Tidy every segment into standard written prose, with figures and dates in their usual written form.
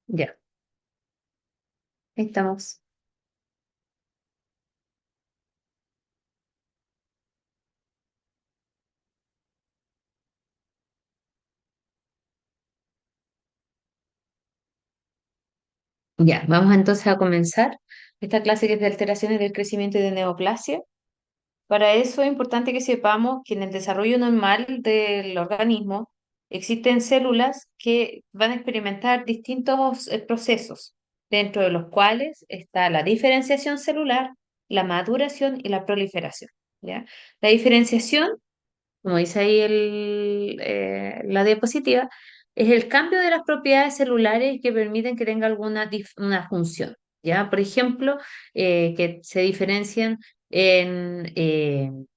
Ya, ahí estamos. Ya, vamos entonces a comenzar esta clase que es de alteraciones del crecimiento y de neoplasia. Para eso es importante que sepamos que en el desarrollo normal del organismo existen células que van a experimentar distintos procesos, dentro de los cuales está la diferenciación celular, la maduración y la proliferación. ¿Ya? La diferenciación, como dice ahí la diapositiva, es el cambio de las propiedades celulares que permiten que tenga alguna una función. ¿Ya? Por ejemplo, que se diferencian en,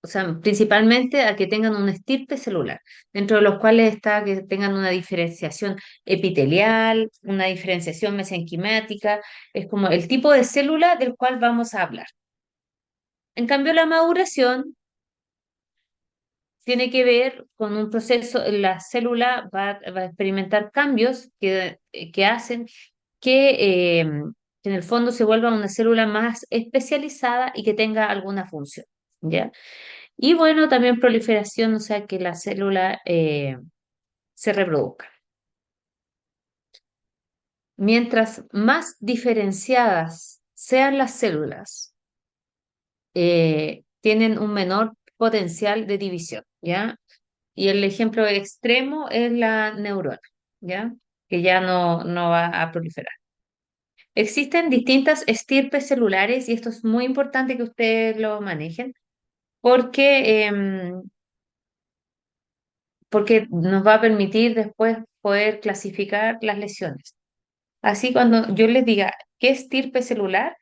o sea, principalmente a que tengan un estirpe celular, dentro de los cuales está que tengan una diferenciación epitelial, una diferenciación mesenquimática, es como el tipo de célula del cual vamos a hablar. En cambio, la maduración tiene que ver con un proceso, la célula va a experimentar cambios que hacen que en el fondo se vuelva una célula más especializada y que tenga alguna función, ¿ya? Y bueno, también proliferación, o sea, que la célula se reproduzca. Mientras más diferenciadas sean las células, tienen un menor potencial de división, ¿ya? Y el ejemplo extremo es la neurona, ¿ya? Que ya no va a proliferar. Existen distintas estirpes celulares y esto es muy importante que ustedes lo manejen porque, porque nos va a permitir después poder clasificar las lesiones. Así cuando yo les diga qué estirpe celular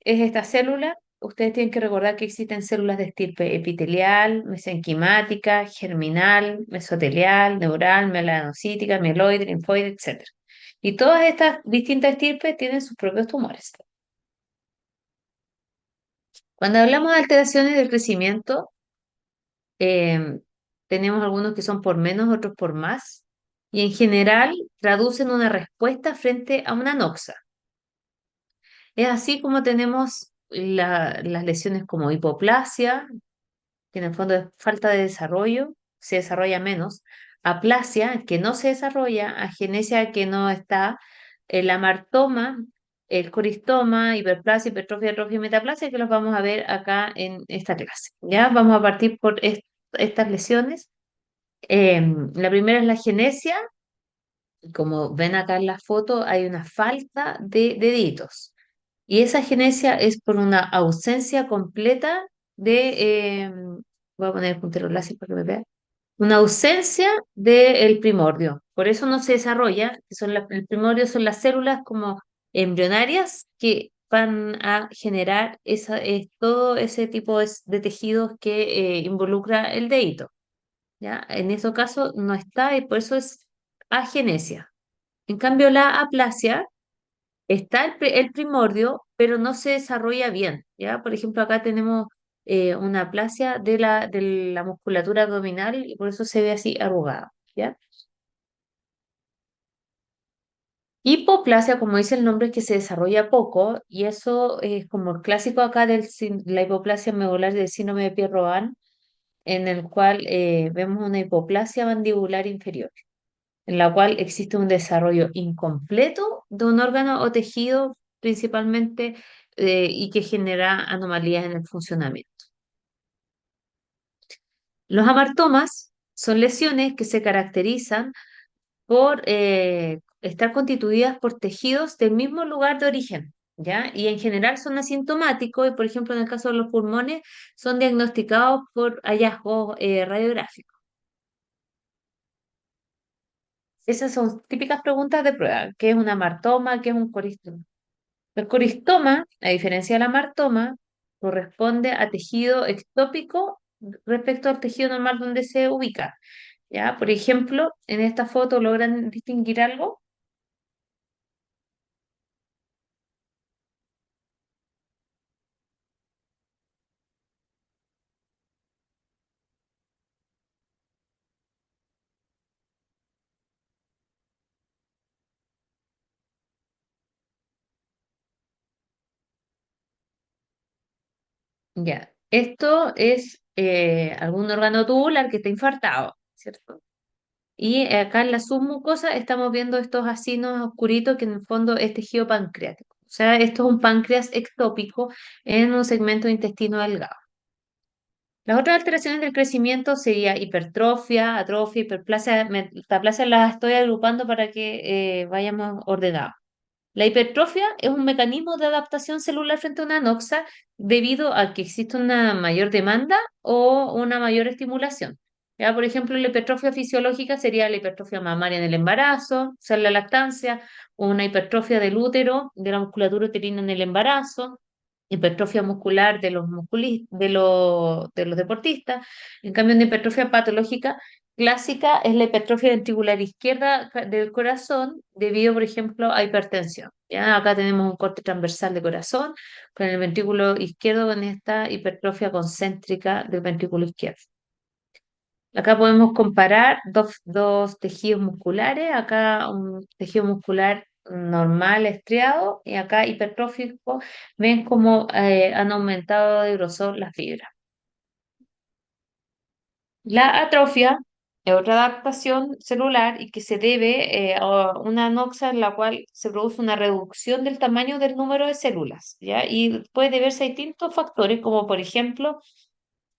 es esta célula, ustedes tienen que recordar que existen células de estirpe epitelial, mesenquimática, germinal, mesotelial, neural, melanocítica, mieloide, linfoide, etcétera. Y todas estas distintas estirpes tienen sus propios tumores. Cuando hablamos de alteraciones del crecimiento, eh, tenemos algunos que son por menos, otros por más, y en general traducen una respuesta frente a una anoxa. Es así como tenemos las lesiones como hipoplasia, que en el fondo es falta de desarrollo, se desarrolla menos, aplasia, que no se desarrolla, agenesia, que no está, el amartoma, el coristoma, hiperplasia, hipertrofia, atrofia y metaplasia, que los vamos a ver acá en esta clase. ¿Ya? Vamos a partir por estas lesiones. La primera es la agenesia. Como ven acá en la foto, hay una falta de deditos. Y esa agenesia es por una ausencia completa voy a poner el puntero láser para que me vea, una ausencia del primordio. Por eso no se desarrolla, que son el primordio son las células como embrionarias que van a generar todo ese tipo de tejidos que involucra el dedito. ¿Ya? En ese caso no está y por eso es agenesia. En cambio, la aplasia está el primordio, pero no se desarrolla bien, ¿ya? Por ejemplo, acá tenemos una aplasia de la musculatura abdominal y por eso se ve así arrugada, ¿ya? Hipoplasia, como dice el nombre, es que se desarrolla poco y eso es como el clásico acá la hipoplasia medular del síndrome de Pierre-Robin, en el cual vemos una hipoplasia mandibular inferior, en la cual existe un desarrollo incompleto de un órgano o tejido principalmente y que genera anomalías en el funcionamiento. Los amartomas son lesiones que se caracterizan por estar constituidas por tejidos del mismo lugar de origen, ¿ya? Y en general son asintomáticos y, por ejemplo, en el caso de los pulmones, son diagnosticados por hallazgos radiográficos. Esas son típicas preguntas de prueba. ¿Qué es un amartoma? ¿Qué es un coristoma? El coristoma, a diferencia del amartoma, corresponde a tejido ectópico respecto al tejido normal donde se ubica. ¿Ya? Por ejemplo, en esta foto logran distinguir algo. Ya, esto es algún órgano tubular que está infartado, ¿cierto? Y acá en la submucosa estamos viendo estos acinos oscuritos que en el fondo es tejido pancreático. O sea, esto es un páncreas ectópico en un segmento de intestino delgado. Las otras alteraciones del crecimiento sería hipertrofia, atrofia, hiperplasia. Metaplasia las estoy agrupando para que vayamos ordenados. La hipertrofia es un mecanismo de adaptación celular frente a una anoxa debido a que existe una mayor demanda o una mayor estimulación. Ya, por ejemplo, la hipertrofia fisiológica sería la hipertrofia mamaria en el embarazo, o sea, en la lactancia, o una hipertrofia del útero, de la musculatura uterina en el embarazo, hipertrofia muscular de los de los deportistas. En cambio, una hipertrofia patológica clásica es la hipertrofia ventricular izquierda del corazón debido, por ejemplo, a hipertensión. ¿Ya? Acá tenemos un corte transversal de corazón con el ventrículo izquierdo con esta hipertrofia concéntrica del ventrículo izquierdo. Acá podemos comparar dos tejidos musculares, acá un tejido muscular normal, estriado, y acá hipertrófico. Ven cómo han aumentado de grosor las fibras. La atrofia es otra adaptación celular y que se debe a una anoxia en la cual se produce una reducción del tamaño del número de células, ¿ya? Y puede deberse a distintos factores, como por ejemplo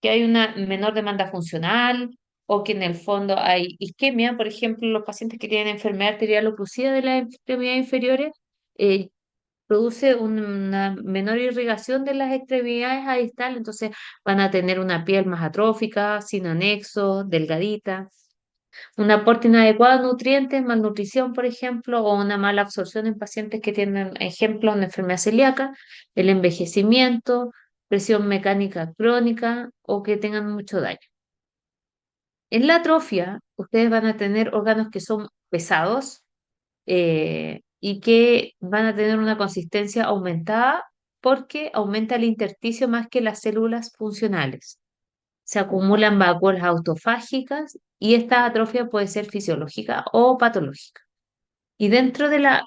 que hay una menor demanda funcional o que en el fondo hay isquemia. Por ejemplo, los pacientes que tienen enfermedad arterial oclusiva de las extremidades inferiores eh, produce una menor irrigación de las extremidades a distal, entonces van a tener una piel más atrófica, sin anexos, delgadita, un aporte inadecuado de nutrientes, malnutrición, por ejemplo, o una mala absorción en pacientes que tienen, ejemplo, una enfermedad celíaca, el envejecimiento, presión mecánica crónica o que tengan mucho daño. En la atrofia, ustedes van a tener órganos que son pesados, y que van a tener una consistencia aumentada porque aumenta el intersticio más que las células funcionales. Se acumulan vacuolas autofágicas y esta atrofia puede ser fisiológica o patológica. Y dentro de la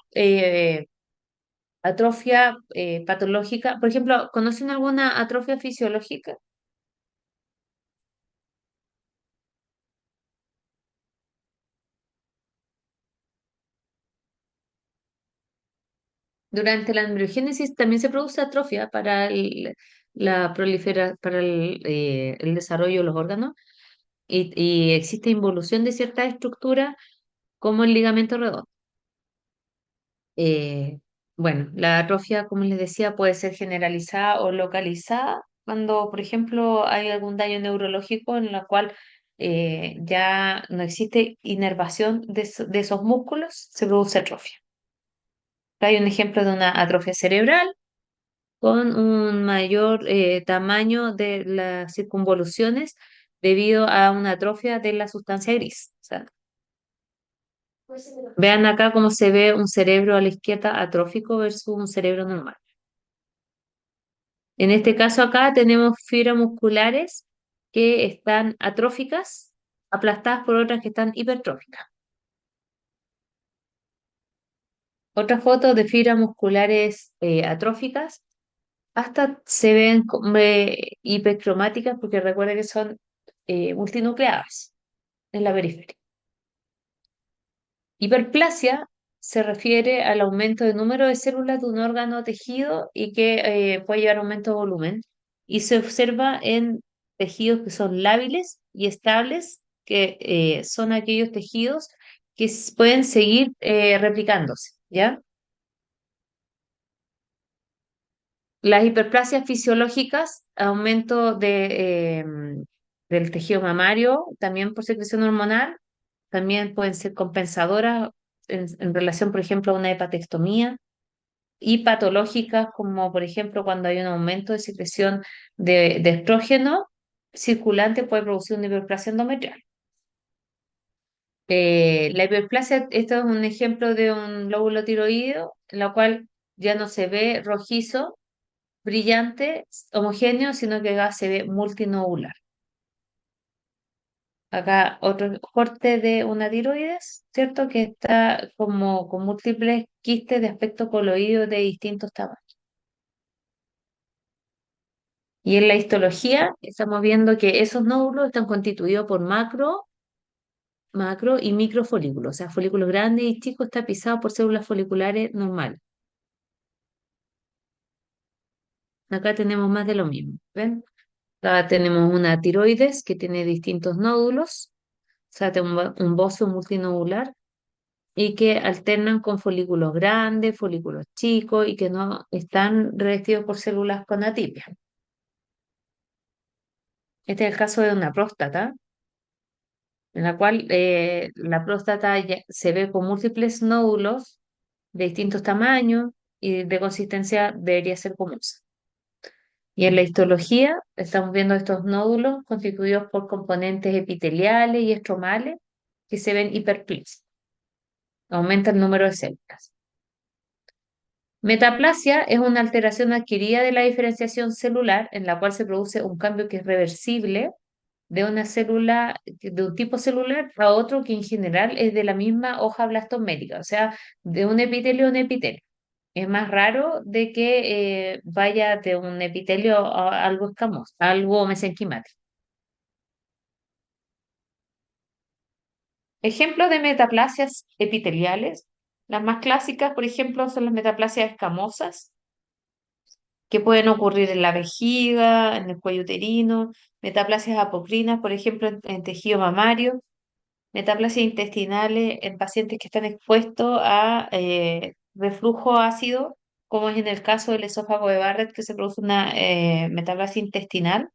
atrofia patológica, por ejemplo, ¿conocen alguna atrofia fisiológica? Durante la embriogénesis también se produce atrofia para para el desarrollo de los órganos y existe involución de ciertas estructuras como el ligamento redondo. Eh, bueno, la atrofia, como les decía, puede ser generalizada o localizada cuando, por ejemplo, hay algún daño neurológico en la cual ya no existe inervación de esos músculos, se produce atrofia. Hay un ejemplo de una atrofia cerebral con un mayor tamaño de las circunvoluciones debido a una atrofia de la sustancia gris. O sea, vean acá cómo se ve un cerebro a la izquierda atrófico versus un cerebro normal. En este caso acá tenemos fibras musculares que están atróficas, aplastadas por otras que están hipertróficas. Otras fotos de fibras musculares atróficas hasta se ven como, hipercromáticas porque recuerda que son multinucleadas en la periferia. Hiperplasia se refiere al aumento de número de células de un órgano o tejido y que puede llevar aumento de volumen y se observa en tejidos que son lábiles y estables, que son aquellos tejidos que pueden seguir replicándose, ¿ya? Las hiperplasias fisiológicas, aumento del tejido mamario, también por secreción hormonal, también pueden ser compensadoras en relación, por ejemplo, a una hepatectomía, y patológicas como, por ejemplo, cuando hay un aumento de secreción de estrógeno circulante puede producir una hiperplasia endometrial. La hiperplasia, esto es un ejemplo de un lóbulo tiroideo, en la cual ya no se ve rojizo brillante, homogéneo, sino que acá se ve multinodular. Acá otro corte de una tiroides, ¿cierto? Que está como con múltiples quistes de aspecto coloídeo de distintos tamaños. Y en la histología estamos viendo que esos nódulos están constituidos por macro y microfolículos, o sea, folículos grandes y chicos tapizados por células foliculares normales. Acá tenemos más de lo mismo, ¿ven? Acá tenemos una tiroides que tiene distintos nódulos, o sea, tenemos un bocio multinodular y que alternan con folículos grandes, folículos chicos y que no están revestidos por células con atipia. Este es el caso de una próstata, en la cual la próstata se ve con múltiples nódulos de distintos tamaños y de consistencia debería ser común. Y en la histología estamos viendo estos nódulos constituidos por componentes epiteliales y estromales que se ven hiperplásicos. Aumenta el número de células. Metaplasia es una alteración adquirida de la diferenciación celular en la cual se produce un cambio que es reversible de una célula, de un tipo celular a otro que en general es de la misma hoja blastométrica, o sea, de un epitelio a un epitelio. Es más raro de que vaya de un epitelio a algo escamoso, a algo mesenquimático. Ejemplos de metaplasias epiteliales. Las más clásicas, por ejemplo, son las metaplasias escamosas, que pueden ocurrir en la vejiga, en el cuello uterino, metaplasias apocrinas, por ejemplo, en tejido mamario, metaplasias intestinales en pacientes que están expuestos a reflujo ácido, como es en el caso del esófago de Barrett, que se produce una metaplasia intestinal,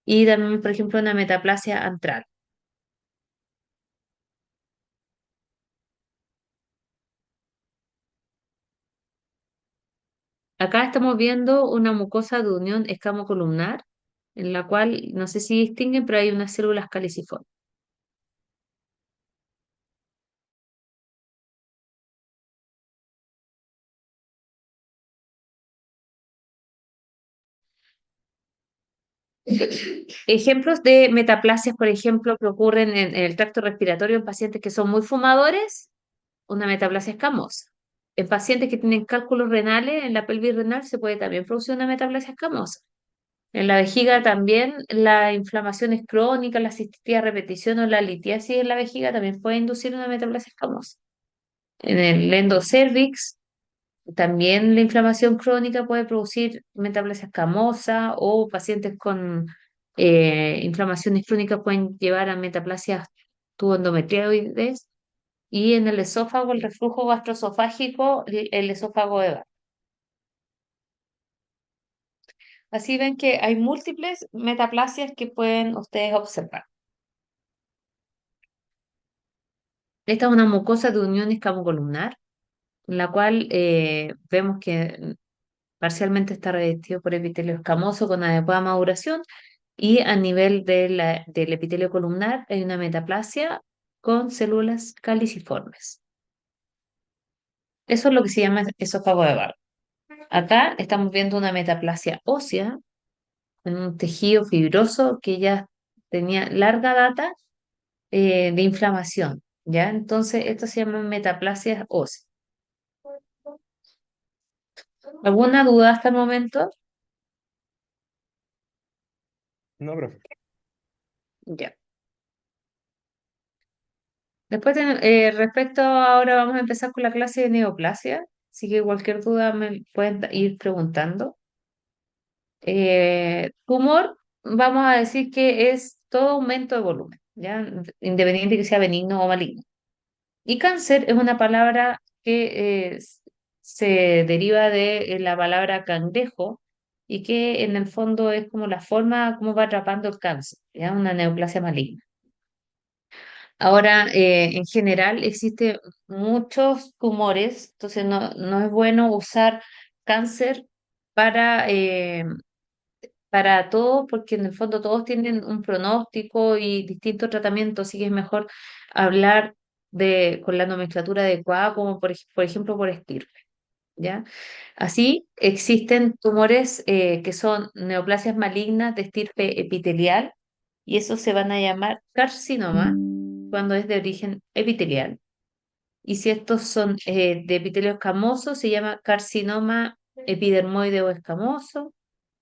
y también, por ejemplo, una metaplasia antral. Acá estamos viendo una mucosa de unión escamocolumnar, en la cual, no sé si distinguen, pero hay unas células caliciformes. Ejemplos de metaplasias, por ejemplo, que ocurren en el tracto respiratorio en pacientes que son muy fumadores, una metaplasia escamosa. En pacientes que tienen cálculos renales, en la pelvis renal se puede también producir una metaplasia escamosa. En la vejiga también la inflamación es crónica, la cistitis a repetición o la litiasis en la vejiga también puede inducir una metaplasia escamosa. En el endocervix también la inflamación crónica puede producir metaplasia escamosa o pacientes con inflamaciones crónicas pueden llevar a metaplasias tuboendometrioides y en el esófago el reflujo gastroesofágico, el esófago de Barrett. Así ven que hay múltiples metaplasias que pueden ustedes observar. Esta es una mucosa de unión escamocolumnar, en la cual vemos que parcialmente está revestido por epitelio escamoso con adecuada maduración y a nivel del epitelio columnar hay una metaplasia con células caliciformes. Eso es lo que se llama esófago de Barrett. Acá estamos viendo una metaplasia ósea en un tejido fibroso que ya tenía larga data de inflamación, ¿ya? Entonces, esto se llama metaplasias óseas. ¿Alguna duda hasta el momento? No, profe. Ya. Después, respecto, ahora vamos a empezar con la clase de neoplasia, así que cualquier duda me pueden ir preguntando. Tumor, vamos a decir que es todo aumento de volumen, ¿ya? Independiente que sea benigno o maligno. Y cáncer es una palabra que se deriva de la palabra cangrejo y que en el fondo es como la forma como va atrapando el cáncer, ¿ya? Una neoplasia maligna. Ahora, en general, existen muchos tumores, entonces no es bueno usar cáncer para, eh, para todos, porque en el fondo todos tienen un pronóstico y distintos tratamientos, así que es mejor hablar con la nomenclatura adecuada, como por ejemplo por estirpe, ¿ya? Así existen tumores que son neoplasias malignas de estirpe epitelial y esos se van a llamar carcinoma cuando es de origen epitelial. Y si estos son de epitelio escamoso, se llama carcinoma epidermoide o escamoso.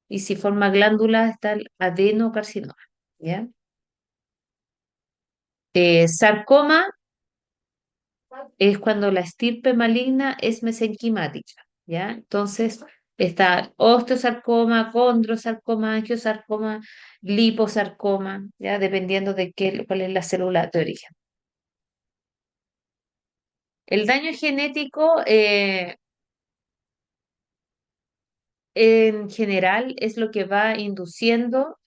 y si forma glándulas está el adenocarcinoma, ¿ya? Sarcoma es cuando la estirpe maligna es mesenquimática, ¿ya? Entonces está osteosarcoma, condrosarcoma, angiosarcoma, liposarcoma, ¿ya? Dependiendo de cuál es la célula de origen. El daño genético, en general, es lo que va induciendo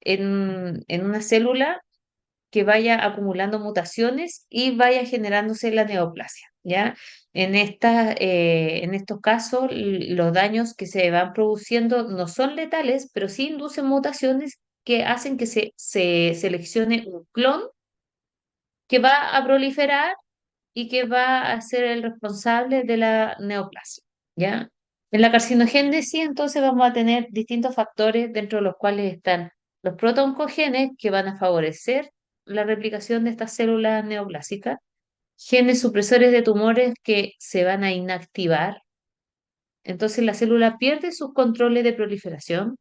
en una célula que vaya acumulando mutaciones y vaya generándose la neoplasia, ¿ya? En estos casos, los daños que se van produciendo no son letales, pero sí inducen mutaciones que hacen que se seleccione un clon que va a proliferar y que va a ser el responsable de la neoplasia, ¿ya? En la carcinogénesis, entonces, vamos a tener distintos factores dentro de los cuales están los protooncogenes que van a favorecer la replicación de estas células neoplásicas, genes supresores de tumores que se van a inactivar, entonces la célula pierde sus controles de proliferación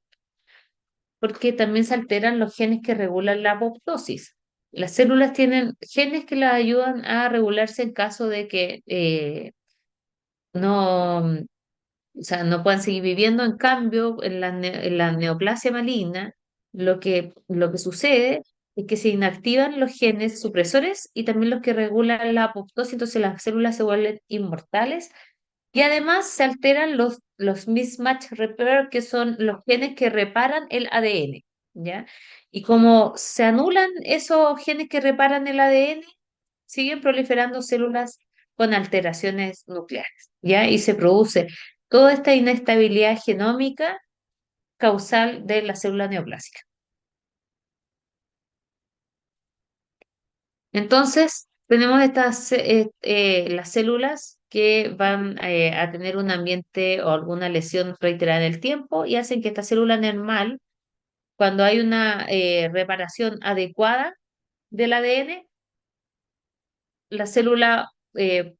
porque también se alteran los genes que regulan la apoptosis. Las células tienen genes que las ayudan a regularse en caso de que no, o sea, no puedan seguir viviendo. En cambio, en la neoplasia maligna, lo que sucede es que se inactivan los genes supresores y también los que regulan la apoptosis, entonces las células se vuelven inmortales y además se alteran los mismatch repair, que son los genes que reparan el ADN, ¿ya? Y como se anulan esos genes que reparan el ADN, siguen proliferando células con alteraciones nucleares, ¿ya? Y se produce toda esta inestabilidad genómica causal de la célula neoplásica. Entonces, tenemos las células que van a tener un ambiente o alguna lesión reiterada en el tiempo y hacen que esta célula normal, cuando hay una reparación adecuada del ADN, la célula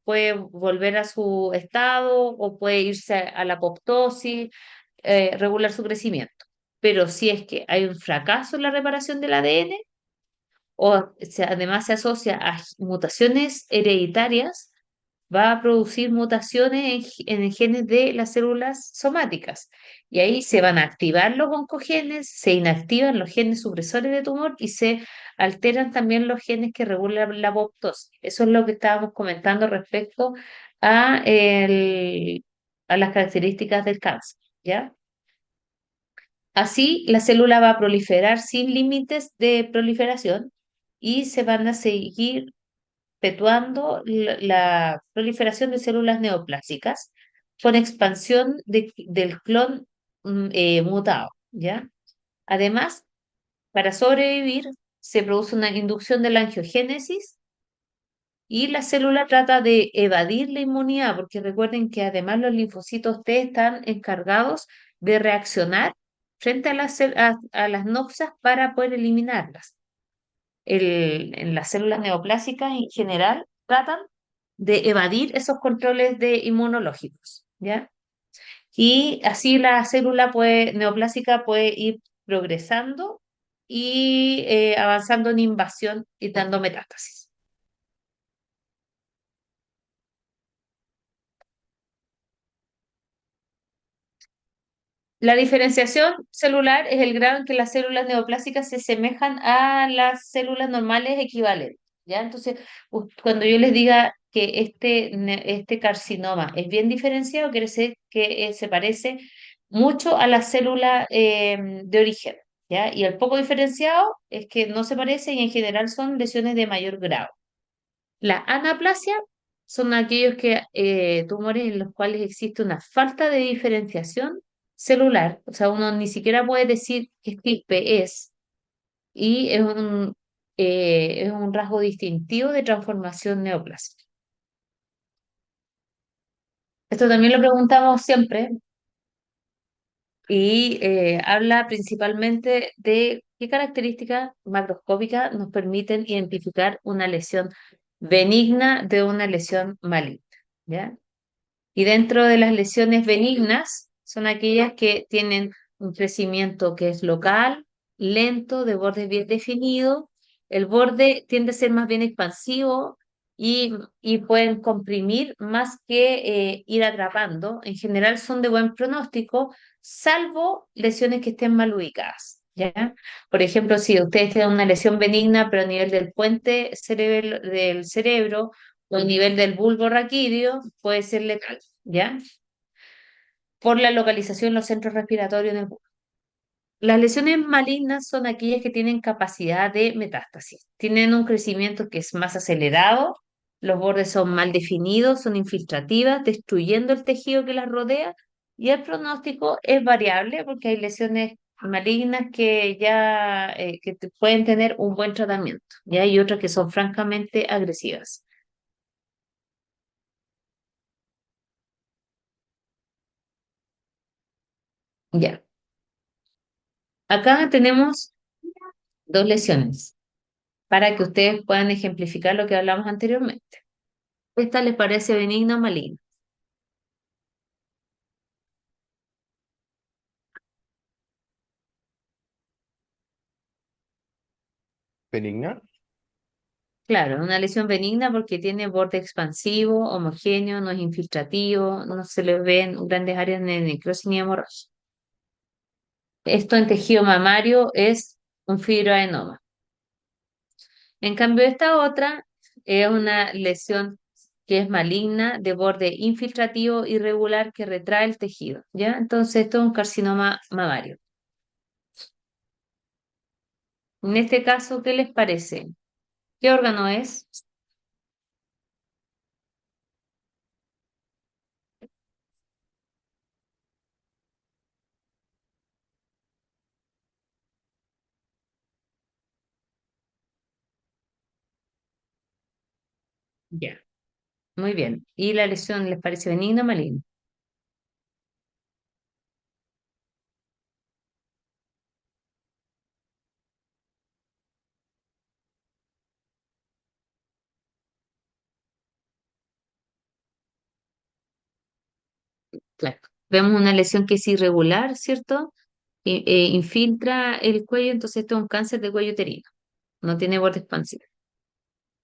puede volver a su estado o puede irse a la apoptosis, regular su crecimiento. Pero si es que hay un fracaso en la reparación del ADN, además se asocia a mutaciones hereditarias, va a producir mutaciones en genes de las células somáticas. Y ahí se van a activar los oncogenes, se inactivan los genes supresores de tumor y se alteran también los genes que regulan la apoptosis. Eso es lo que estábamos comentando respecto a las características del cáncer, ¿ya? Así, la célula va a proliferar sin límites de proliferación y se van a seguir perpetuando la proliferación de células neoplásicas con expansión del clon mutado, ¿ya? Además, para sobrevivir, se produce una inducción de la angiogénesis y la célula trata de evadir la inmunidad, porque recuerden que además los linfocitos T están encargados de reaccionar frente a las noxas para poder eliminarlas. En las células neoplásicas en general tratan de evadir esos controles inmunológicos, ¿ya? Y así la neoplásica puede ir progresando y avanzando en invasión y dando metástasis. La diferenciación celular es el grado en que las células neoplásicas se asemejan a las células normales equivalentes, ¿ya? Entonces, cuando yo les diga que este carcinoma es bien diferenciado, quiere decir que se parece mucho a la célula de origen, ¿ya? Y el poco diferenciado es que no se parece y en general son lesiones de mayor grado. La anaplasia son aquellos tumores en los cuales existe una falta de diferenciación celular, o sea, uno ni siquiera puede decir qué estirpe es, y es un rasgo distintivo de transformación neoplásica. Esto también lo preguntamos siempre y habla principalmente de qué características macroscópicas nos permiten identificar una lesión benigna de una lesión maligna, ¿ya? Y dentro de las lesiones benignas son aquellas que tienen un crecimiento que es local, lento, de borde bien definido. El borde tiende a ser más bien expansivo y pueden comprimir más que ir atrapando. En general son de buen pronóstico, salvo lesiones que estén mal ubicadas. ¿Ya? Por ejemplo, si ustedes tienen una lesión benigna, pero a nivel del puente del cerebro o a nivel del bulbo raquídeo, puede ser letal, ¿ya? Por la localización en los centros respiratorios en el bulbo. Las lesiones malignas son aquellas que tienen capacidad de metástasis. Tienen un crecimiento que es más acelerado, los bordes son mal definidos, son infiltrativas, destruyendo el tejido que las rodea y el pronóstico es variable porque hay lesiones malignas que ya pueden tener un buen tratamiento y hay otras que son francamente agresivas. Ya. Acá tenemos dos lesiones para que ustedes puedan ejemplificar lo que hablamos anteriormente. ¿Esta les parece benigna o maligna? Benigna. Claro, una lesión benigna porque tiene borde expansivo, homogéneo, no es infiltrativo, no se le ven grandes áreas de necrosis ni hemorragia. Esto en tejido mamario es un fibroadenoma. En cambio, esta otra es una lesión que es maligna, de borde infiltrativo irregular que retrae el tejido, ¿ya? Entonces, esto es un carcinoma mamario. En este caso, ¿qué les parece? ¿Qué órgano es? Ya, muy bien. ¿Y la lesión les parece benigna o maligna? Claro. Vemos una lesión que es irregular, ¿cierto? Infiltra el cuello, entonces esto es un cáncer de cuello uterino, no tiene borde expansivo.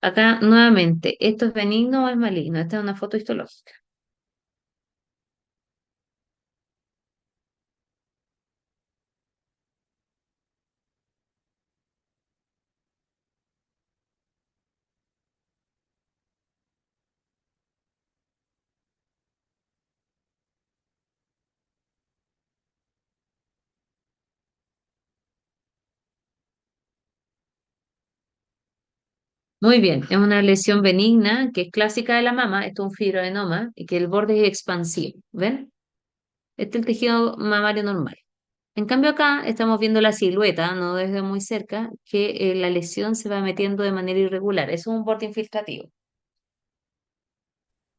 Acá, nuevamente, ¿esto es benigno o es maligno? Esta es una foto histológica. Muy bien, es una lesión benigna que es clásica de la mama, esto es un fibroadenoma y que el borde es expansivo, ¿ven? Este es el tejido mamario normal. En cambio acá estamos viendo la silueta, no desde muy cerca, que la lesión se va metiendo de manera irregular. Eso es un borde infiltrativo.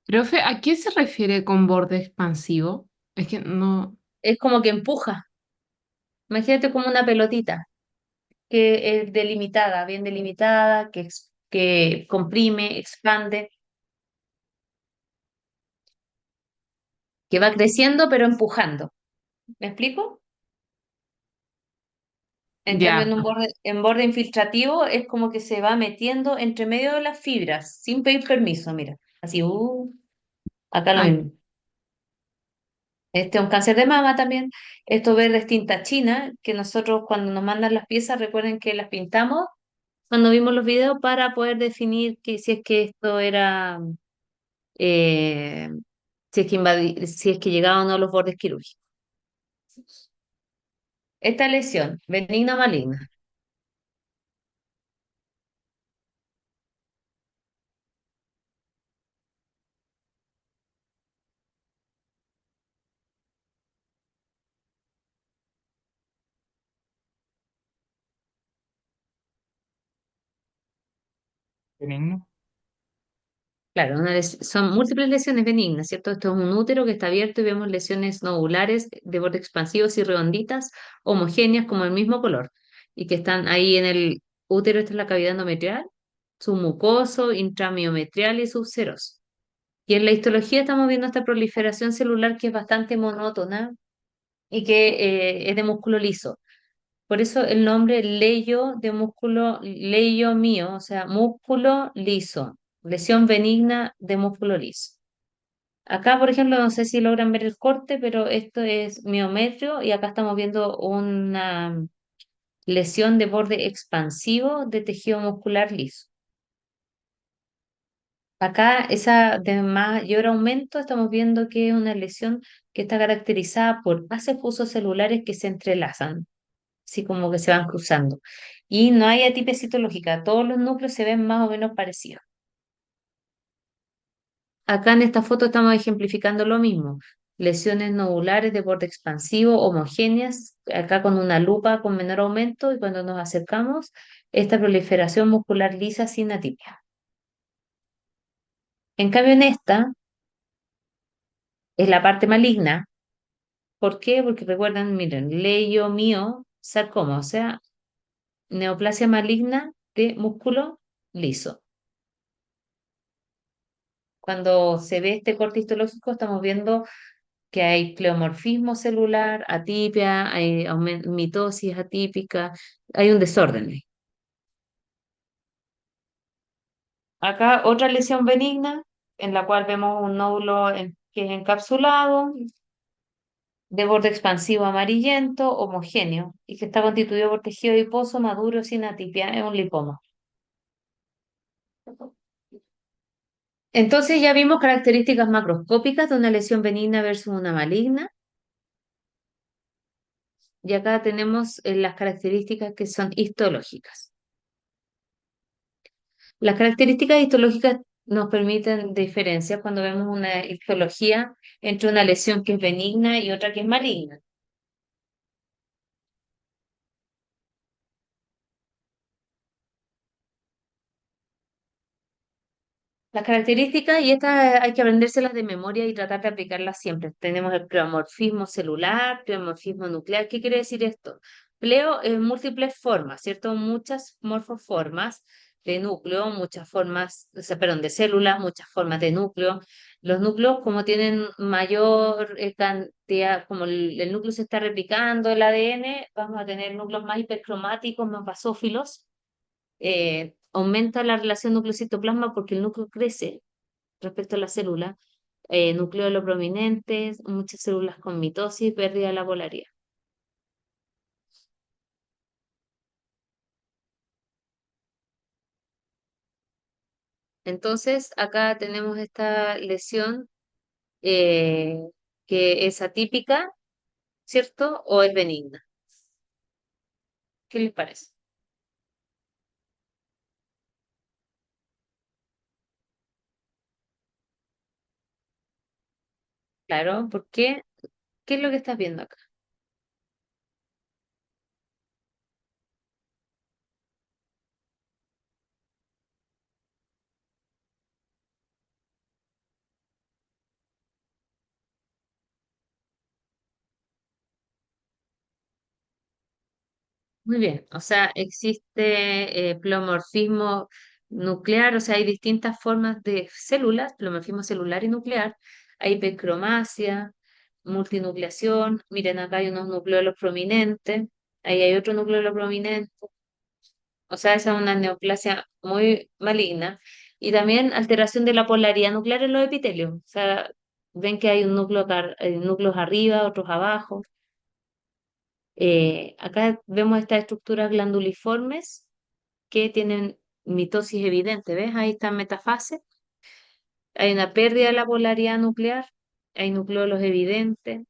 Profe, ¿a qué se refiere con borde expansivo? Es que no. Es como que empuja. Imagínate como una pelotita que es delimitada, bien delimitada, que comprime, expande, que va creciendo pero empujando. ¿Me explico? En cambio, Ya, en borde infiltrativo es como que se va metiendo entre medio de las fibras, sin pedir permiso, mira. Así, acá lo ah, mismo. Este es un cáncer de mama también. Esto verde es tinta china, que nosotros cuando nos mandan las piezas, recuerden que las pintamos cuando vimos los videos para poder definir que si es que esto era eh, si es que llegaban o no a los bordes quirúrgicos. Esta lesión, benigna o maligna, Benigno. claro, son múltiples lesiones benignas, ¿cierto? Esto es un útero que está abierto y vemos lesiones nodulares de borde expansivos y redonditas, homogéneas como el mismo color, y que están ahí en el útero. Esta es la cavidad endometrial, submucoso, intramiometrial y subseroso. Y en la histología estamos viendo esta proliferación celular que es bastante monótona, y que es de músculo liso. Por eso el nombre leyo de músculo, leyo mío, o sea, músculo liso, lesión benigna de músculo liso. Acá, por ejemplo, no sé si logran ver el corte, pero esto es miometrio y acá estamos viendo una lesión de borde expansivo de tejido muscular liso. Acá, esa de mayor aumento, estamos viendo que es una lesión que está caracterizada por haces fusos celulares que se entrelazan, así como que se van cruzando. Y no hay atipia citológica, todos los núcleos se ven más o menos parecidos. Acá en esta foto estamos ejemplificando lo mismo. Lesiones nodulares de borde expansivo, homogéneas, acá con una lupa con menor aumento y cuando nos acercamos, esta proliferación muscular lisa sin atipia. En cambio, en esta es la parte maligna. ¿Por qué? Porque recuerdan, miren, sarcoma, o sea, neoplasia maligna de músculo liso. Cuando se ve este corte histológico, estamos viendo que hay pleomorfismo celular, atipia, hay mitosis atípica, hay un desorden ahí. Acá otra lesión benigna, en la cual vemos un nódulo que es encapsulado, de borde expansivo amarillento, homogéneo, y que está constituido por tejido adiposo maduro sin atipia, es un lipoma. Entonces ya vimos características macroscópicas de una lesión benigna versus una maligna, y acá tenemos las características que son histológicas. Las características histológicas nos permiten diferenciar cuando vemos una histología entre una lesión que es benigna y otra que es maligna. Las características, y estas hay que aprendérselas de memoria y tratar de aplicarlas siempre. Tenemos el pleomorfismo celular, pleomorfismo nuclear. ¿Qué quiere decir esto? Pleo en múltiples formas, ¿cierto? Muchas morfoformas de núcleo, muchas formas, o sea, perdón, de células, muchas formas de núcleo. Los núcleos, como tienen mayor cantidad, como el núcleo se está replicando el ADN, vamos a tener núcleos más hipercromáticos, más basófilos, aumenta la relación núcleo-citoplasma porque el núcleo crece respecto a la célula, nucleolo prominentes, muchas células con mitosis, pérdida de la polaridad. Entonces, acá tenemos esta lesión eh, que es atípica, ¿cierto? O es benigna. ¿Qué les parece? Claro, ¿por qué? ¿Qué es lo que estás viendo acá? Muy bien, o sea, existe pleomorfismo nuclear, o sea, hay distintas formas de células, pleomorfismo celular y nuclear, hay hipercromasia, multinucleación, miren acá hay unos nucleolos prominentes, ahí hay otro nucleolo prominente, o sea, esa es una neoplasia muy maligna, y también alteración de la polaridad nuclear en los epitelios, o sea, ven que hay un núcleo, núcleos arriba, otros abajo. Acá vemos estas estructuras glanduliformes que tienen mitosis evidente, ¿ves? Ahí está metafase, hay una pérdida de la polaridad nuclear, hay nucleolos evidentes,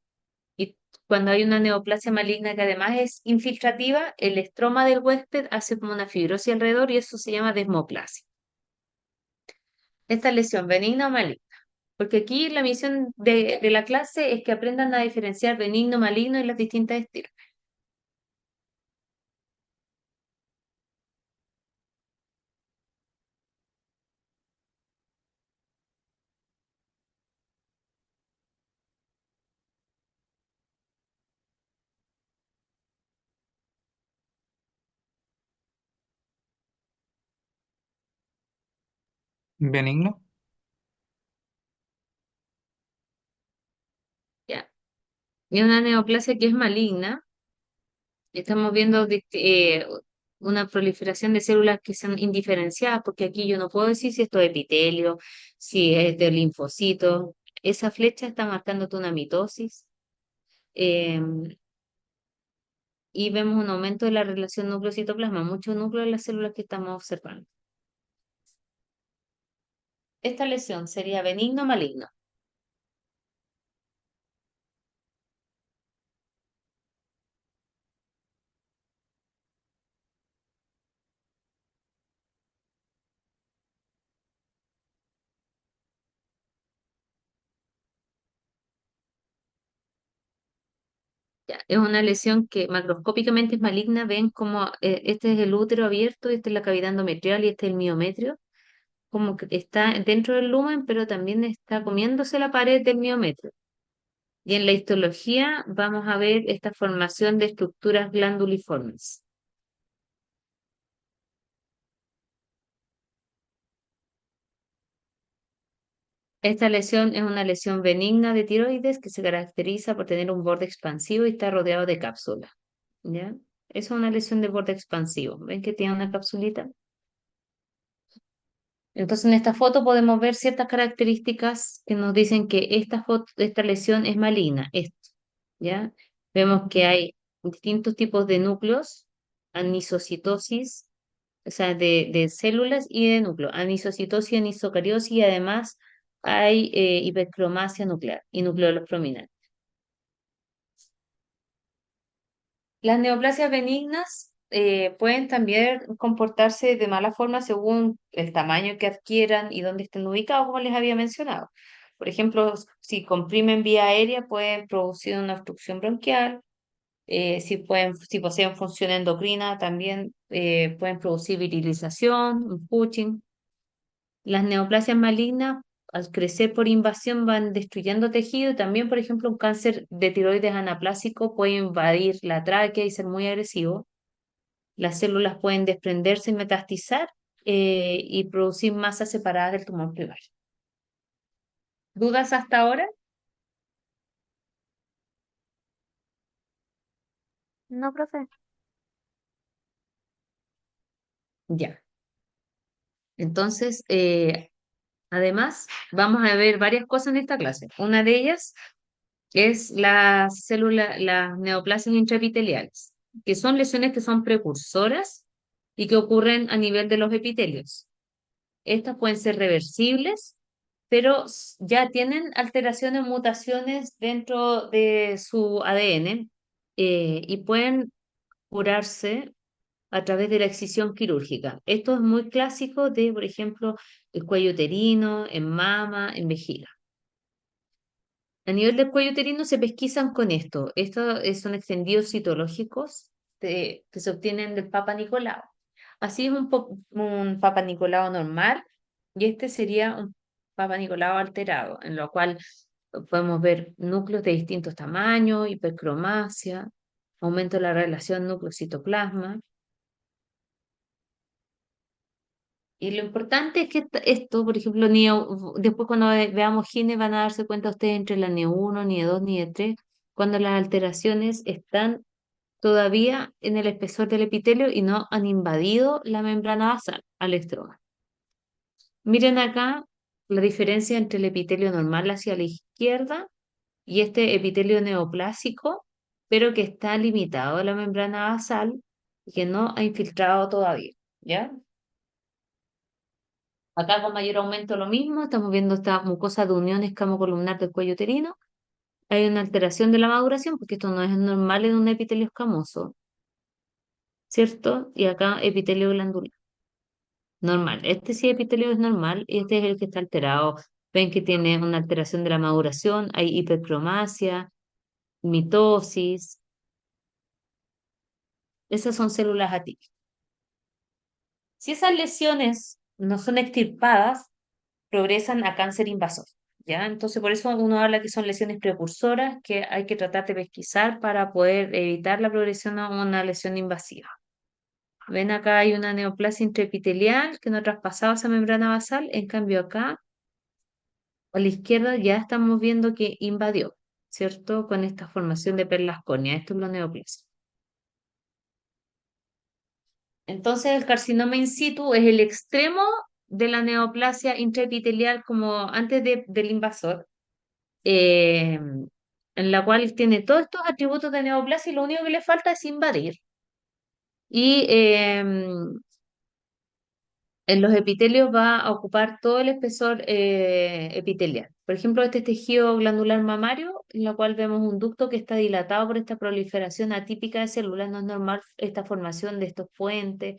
y cuando hay una neoplasia maligna que además es infiltrativa, el estroma del huésped hace como una fibrosis alrededor y eso se llama desmoplasia. Esta lesión benigna o maligna. Porque aquí la misión de la clase es que aprendan a diferenciar benigno, maligno y las distintas estilos. Benigno. ¿Ya? Y una neoplasia que es maligna, estamos viendo una proliferación de células que son indiferenciadas, porque aquí yo no puedo decir si esto es epitelio, si es de linfocito. Esa flecha está marcándote una mitosis. em, y vemos un aumento de la relación núcleo-citoplasma, mucho núcleo en las células que estamos observando. Esta lesión sería benigno o maligno. Ya, es una lesión que macroscópicamente es maligna. Ven como este es el útero abierto, esta es la cavidad endometrial y este es el miometrio, como que está dentro del lumen, pero también está comiéndose la pared del miometrio. Y en la histología vamos a ver esta formación de estructuras glanduliformes. Esta lesión es una lesión benigna de tiroides que se caracteriza por tener un borde expansivo y está rodeado de cápsula. ¿Ya? Es una lesión de borde expansivo. ¿Ven que tiene una capsulita? Entonces, en esta foto podemos ver ciertas características que nos dicen que esta lesión es maligna. Esto, ¿ya? Vemos que hay distintos tipos de núcleos, anisocitosis, o sea, de células y de núcleos, anisocitosis, anisocariosis y además hay hipercromasia nuclear y nucleolos prominentes. Las neoplasias benignas pueden también comportarse de mala forma según el tamaño que adquieran y dónde estén ubicados, como les había mencionado. Por ejemplo, si comprimen vía aérea, pueden producir una obstrucción bronquial. Si poseen función endocrina, también pueden producir virilización, un Cushing. Las neoplasias malignas, al crecer por invasión, van destruyendo tejido y también, por ejemplo, un cáncer de tiroides anaplásico puede invadir la tráquea y ser muy agresivo. Las células pueden desprenderse y metastizar y producir masas separadas del tumor primario. ¿Dudas hasta ahora? No, profe. Ya. Entonces, además, vamos a ver varias cosas en esta clase. Una de ellas es las neoplasias intraepiteliales, que son lesiones que son precursoras y que ocurren a nivel de los epitelios. Estas pueden ser reversibles, pero ya tienen alteraciones, mutaciones dentro de su ADN y pueden curarse a través de la excisión quirúrgica. Esto es muy clásico de, por ejemplo, el cuello uterino, en mama, en vejiga. A nivel del cuello uterino se pesquisan con esto. Estos son extendidos citológicos que se obtienen del Papa Nicolau. Así es un Papa Nicolau normal y este sería un Papa Nicolau alterado, en lo cual podemos ver núcleos de distintos tamaños, hipercromasia, aumento de la relación núcleo-citoplasma. Y lo importante es que esto, por ejemplo, después cuando veamos genes van a darse cuenta ustedes entre la NIE1, NIE2, NIE3, cuando las alteraciones están todavía en el espesor del epitelio y no han invadido la membrana basal al estroma. Miren acá la diferencia entre el epitelio normal hacia la izquierda y este epitelio neoplásico, pero que está limitado a la membrana basal y que no ha infiltrado todavía, ¿ya? Acá con mayor aumento lo mismo, estamos viendo esta mucosa de unión escamocolumnar del cuello uterino. Hay una alteración de la maduración, porque esto no es normal en un epitelio escamoso, ¿cierto? Y acá epitelio glandular. Normal. Este sí epitelio es normal y este es el que está alterado. Ven que tiene una alteración de la maduración, hay hipercromasia, mitosis. Esas son células atípicas. Si esas lesiones no son extirpadas, progresan a cáncer invasor, ¿ya? Entonces, por eso uno habla que son lesiones precursoras que hay que tratar de pesquisar para poder evitar la progresión a una lesión invasiva. Ven acá hay una neoplasia intraepitelial que no ha traspasado esa membrana basal, en cambio acá a la izquierda ya estamos viendo que invadió, ¿cierto? Con esta formación de perlas córneas. Esto es la neoplasia. Entonces, el carcinoma in situ es el extremo de la neoplasia intraepitelial como antes del invasor, en la cual tiene todos estos atributos de neoplasia y lo único que le falta es invadir. Y en los epitelios va a ocupar todo el espesor epitelial. Por ejemplo, este tejido glandular mamario, en el cual vemos un ducto que está dilatado por esta proliferación atípica de células, no es normal esta formación de estos puentes,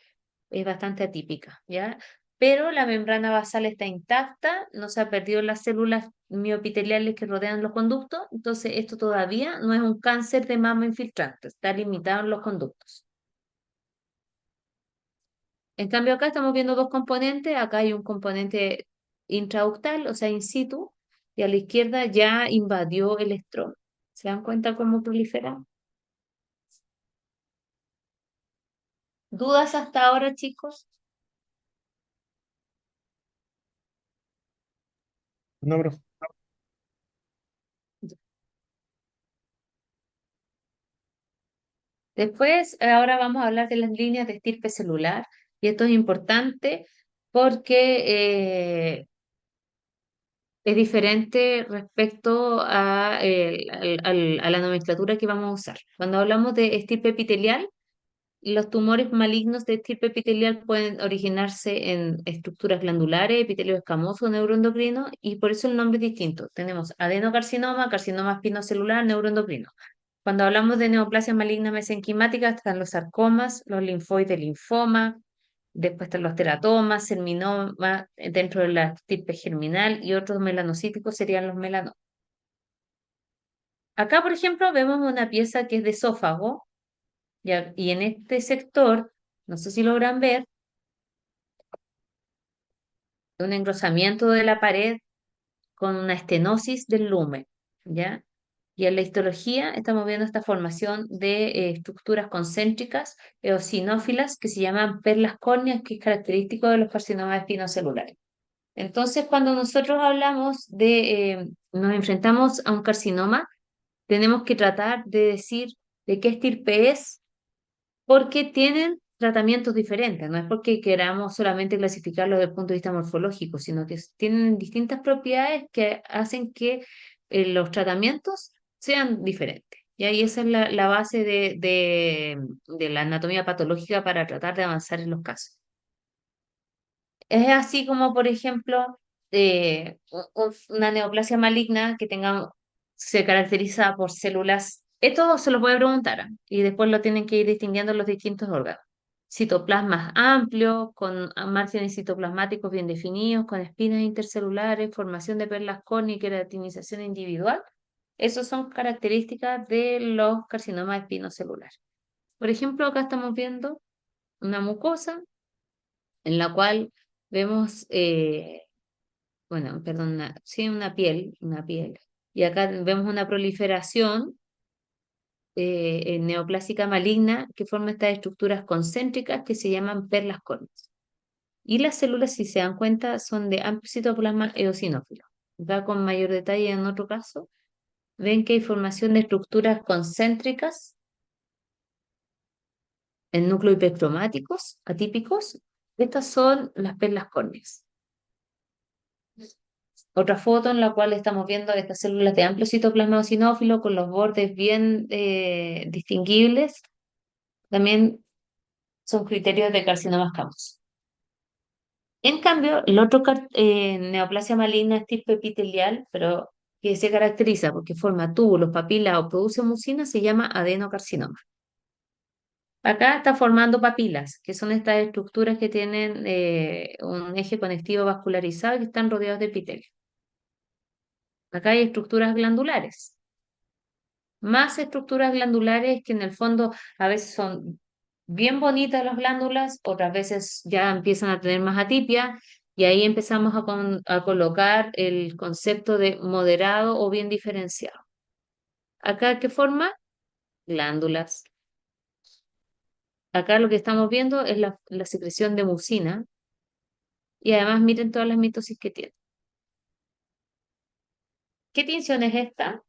es bastante atípica, ¿ya? Pero la membrana basal está intacta, no se ha perdido las células mioepiteliales que rodean los conductos, entonces esto todavía no es un cáncer de mama infiltrante, está limitado en los conductos. En cambio, acá estamos viendo dos componentes. Acá hay un componente intraductal, o sea, in situ, y a la izquierda ya invadió el estroma. ¿Se dan cuenta cómo prolifera? ¿Dudas hasta ahora, chicos? No, bro. Después, ahora vamos a hablar de las líneas de estirpe celular, y esto es importante porque es diferente respecto a, a la nomenclatura que vamos a usar. Cuando hablamos de estirpe epitelial, los tumores malignos de estirpe epitelial pueden originarse en estructuras glandulares, epitelio escamoso, neuroendocrino, y por eso el nombre es distinto. Tenemos adenocarcinoma, carcinoma espinocelular, neuroendocrino. Cuando hablamos de neoplasia maligna mesenquimática, están los sarcomas, los linfoides, linfoma, después están los teratomas, seminoma, dentro de la estirpe germinal, y otros melanocíticos serían los melanomas. Acá, por ejemplo, vemos una pieza que es de esófago, y en este sector, no sé si logran ver, un engrosamiento de la pared con una estenosis del lumen, ¿ya? Y en la histología estamos viendo esta formación de estructuras concéntricas eosinófilas que se llaman perlas córneas, que es característico de los carcinomas espinocelulares. Entonces, cuando nosotros hablamos nos enfrentamos a un carcinoma, tenemos que tratar de decir de qué estirpe es, porque tienen tratamientos diferentes, no es porque queramos solamente clasificarlo desde el punto de vista morfológico, sino que tienen distintas propiedades que hacen que los tratamientos sean diferentes. Y ahí esa es la base de la anatomía patológica para tratar de avanzar en los casos. Es así como, por ejemplo, una neoplasia maligna que se caracteriza por células. Esto se lo puede preguntar y después lo tienen que ir distinguiendo los distintos órganos. Citoplasmas amplios, con márgenes citoplasmáticos bien definidos, con espinas intercelulares, formación de perlas córneas y queratinización individual. Esas son características de los carcinomas espinocelulares. Por ejemplo, acá estamos viendo una mucosa en la cual vemos, bueno, perdón, sí, una piel, y acá vemos una proliferación neoplásica maligna que forma estas estructuras concéntricas que se llaman perlas córneas. Y las células, si se dan cuenta, son de amplio citoplasma eosinófilo. Acá con mayor detalle en otro caso, ven que hay formación de estructuras concéntricas en núcleos hipercromáticos, atípicos. Estas son las perlas córneas. Otra foto en la cual estamos viendo estas células de amplio citoplasma eosinófilo con los bordes bien distinguibles, también son criterios de carcinoma escamoso. En cambio, el otro neoplasia maligna es tipo epitelial, pero que se caracteriza porque forma túbulos, papilas o produce mucina, se llama adenocarcinoma. Acá está formando papilas, que son estas estructuras que tienen un eje conectivo vascularizado y que están rodeados de epitelio. Acá hay estructuras glandulares, más estructuras glandulares que en el fondo a veces son bien bonitas las glándulas, otras veces ya empiezan a tener más atipia y ahí empezamos a colocar el concepto de moderado o bien diferenciado. Acá, ¿qué forma? Glándulas. Acá lo que estamos viendo es la secreción de mucina y además miren todas las mitosis que tiene. ¿Qué tinción es esta?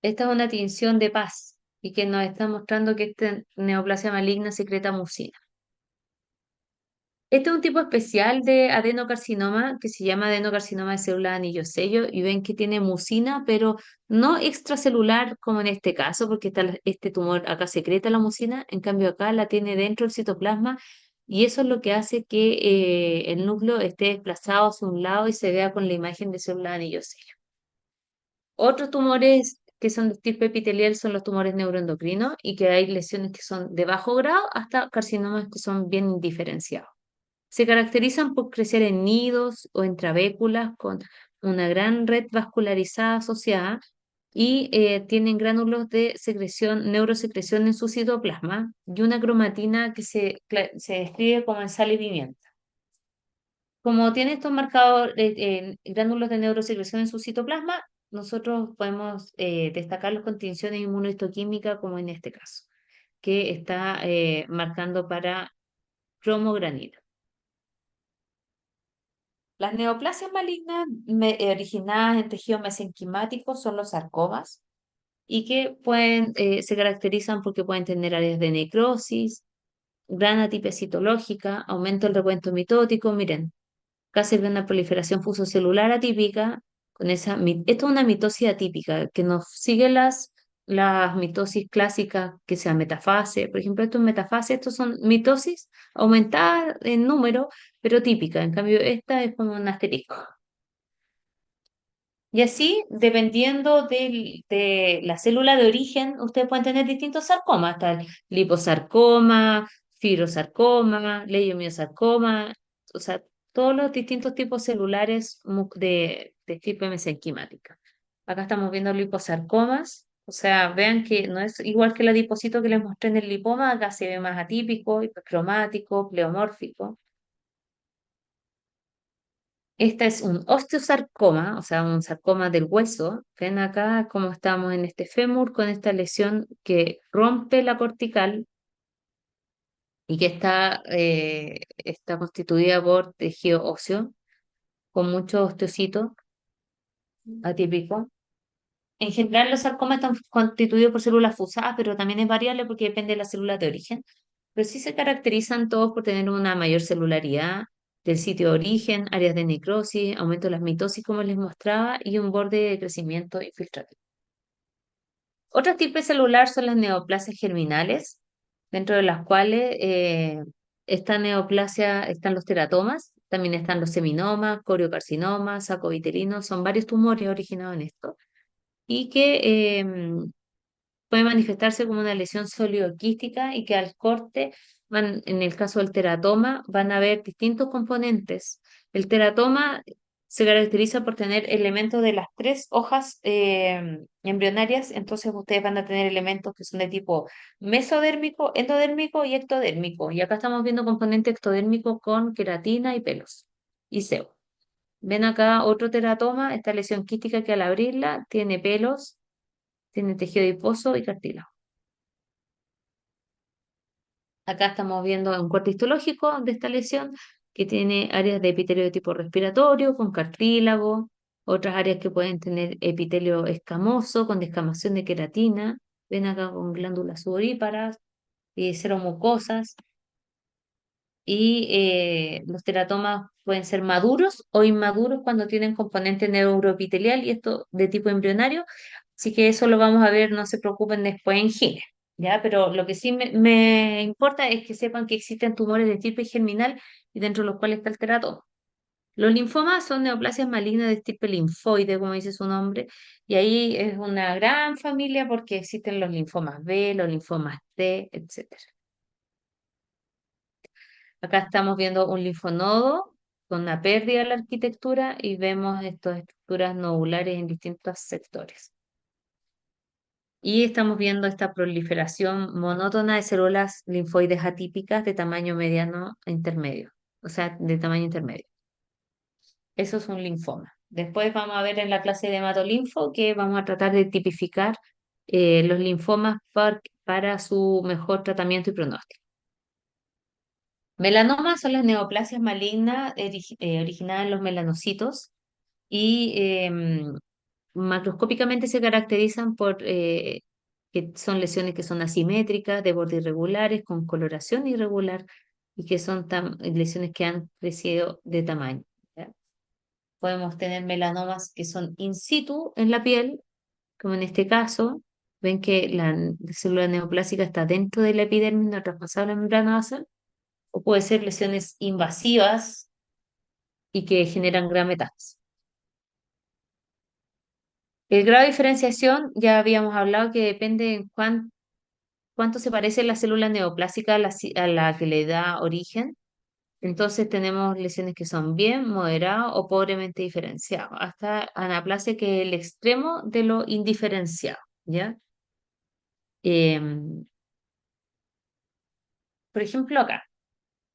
Esta es una tinción de paz y que nos está mostrando que esta neoplasia maligna secreta mucina. Este es un tipo especial de adenocarcinoma que se llama adenocarcinoma de célula anillo sello y ven que tiene mucina, pero no extracelular como en este caso, porque este tumor acá secreta la mucina, en cambio acá la tiene dentro del citoplasma y eso es lo que hace que el núcleo esté desplazado hacia un lado y se vea con la imagen de célula anillo sello. Otros tumores que son de tipo epitelial son los tumores neuroendocrinos y que hay lesiones que son de bajo grado hasta carcinomas que son bien indiferenciados. Se caracterizan por crecer en nidos o en trabéculas con una gran red vascularizada asociada y tienen gránulos de secreción, neurosecreción en su citoplasma y una cromatina que se describe como en sal y pimienta. Como tiene estos marcados gránulos de neurosecreción en su citoplasma, nosotros podemos destacarlos con tinciones inmunohistoquímicas como en este caso, que está marcando para cromogranina. Las neoplasias malignas originadas en tejido mesenquimático son los sarcomas y que se caracterizan porque pueden tener áreas de necrosis, gran atipia citológica, aumento del recuento mitótico. Miren, acá se ve una proliferación fusocelular atípica. Esto es una mitosis atípica que nos sigue las mitosis clásicas que sea metafase. Por ejemplo, esto es metafase, estos son mitosis aumentadas en número, pero típica. En cambio, esta es como un asterisco. Y así, dependiendo de la célula de origen, ustedes pueden tener distintos sarcomas. Está el liposarcoma, fibrosarcoma, leiomiosarcoma, o sea, todos los distintos tipos celulares de tipo mesenquimática. Acá estamos viendo liposarcomas, o sea, vean que no es igual que el adipocito que les mostré en el lipoma, acá se ve más atípico, hipercromático, pleomórfico. Este es un osteosarcoma, o sea, un sarcoma del hueso. Ven acá cómo estamos en este fémur con esta lesión que rompe la cortical y que está constituida por tejido óseo con muchos osteocitos atípicos. En general, los sarcomas están constituidos por células fusadas, pero también es variable porque depende de la célula de origen. Pero sí se caracterizan todos por tener una mayor celularidad del sitio de origen, áreas de necrosis, aumento de las mitosis, como les mostraba, y un borde de crecimiento infiltrativo. Otro tipo celular son las neoplasias germinales, dentro de las cuales esta neoplasia están los teratomas, también están los seminomas, coriocarcinomas, sacovitelinos, son varios tumores originados en esto y que puede manifestarse como una lesión sólido-quística y que al corte, en el caso del teratoma, van a haber distintos componentes. El teratoma se caracteriza por tener elementos de las tres hojas embrionarias, entonces ustedes van a tener elementos que son de tipo mesodérmico, endodérmico y ectodérmico. Y acá estamos viendo componente ectodérmico con queratina y pelos y sebo. Ven acá otro teratoma, esta lesión quística que al abrirla tiene pelos, tiene tejido adiposo y cartílago. Acá estamos viendo un corte histológico de esta lesión que tiene áreas de epitelio de tipo respiratorio con cartílago, otras áreas que pueden tener epitelio escamoso con descamación de queratina, ven acá con glándulas sudoríparas y seromucosas. Y los teratomas pueden ser maduros o inmaduros cuando tienen componente neuroepitelial y esto de tipo embrionario. Así que eso lo vamos a ver, no se preocupen después en GINE, ¿ya? Pero lo que sí me importa es que sepan que existen tumores de tipo germinal y dentro de los cuales está el teratoma. Los linfomas son neoplasias malignas de tipo linfoide, como dice su nombre, y ahí es una gran familia porque existen los linfomas B, los linfomas T, etcétera. Acá estamos viendo un linfonodo con una pérdida de la arquitectura y vemos estas estructuras nodulares en distintos sectores. Y estamos viendo esta proliferación monótona de células linfoides atípicas de tamaño mediano a intermedio, o sea, de tamaño intermedio. Eso es un linfoma. Después vamos a ver en la clase de hematolinfo que vamos a tratar de tipificar los linfomas para su mejor tratamiento y pronóstico. Melanomas son las neoplasias malignas originadas en los melanocitos y macroscópicamente se caracterizan por que son lesiones que son asimétricas, de borde irregulares, con coloración irregular y que son lesiones que han crecido de tamaño. ¿Ya? Podemos tener melanomas que son in situ en la piel, como en este caso. Ven que la célula neoplásica está dentro de la epidermis, no ha traspasado la membrana basal, o puede ser lesiones invasivas y que generan gran metástasis. El grado de diferenciación, ya habíamos hablado que depende en cuánto se parece la célula neoplásica a la que le da origen. Entonces tenemos lesiones que son bien, moderadas o pobremente diferenciadas, hasta anaplasia que es el extremo de lo indiferenciado, ¿ya? Em, por ejemplo, acá,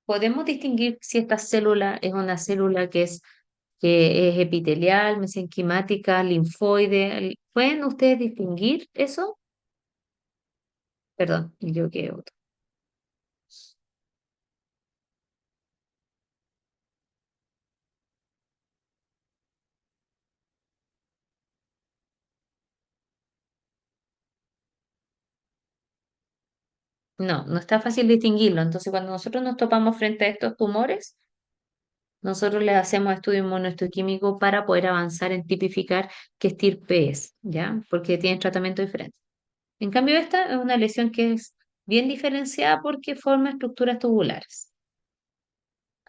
podemos distinguir si esta célula es una célula que es epitelial, mesenquimática, linfoide. ¿Pueden ustedes distinguir eso? Perdón, yo que otro. No, no está fácil distinguirlo. Entonces, cuando nosotros nos topamos frente a estos tumores, nosotros les hacemos estudio inmunohistoquímico para poder avanzar en tipificar qué estirpe es, ¿ya? Porque tienen tratamiento diferente. En cambio, esta es una lesión que es bien diferenciada porque forma estructuras tubulares.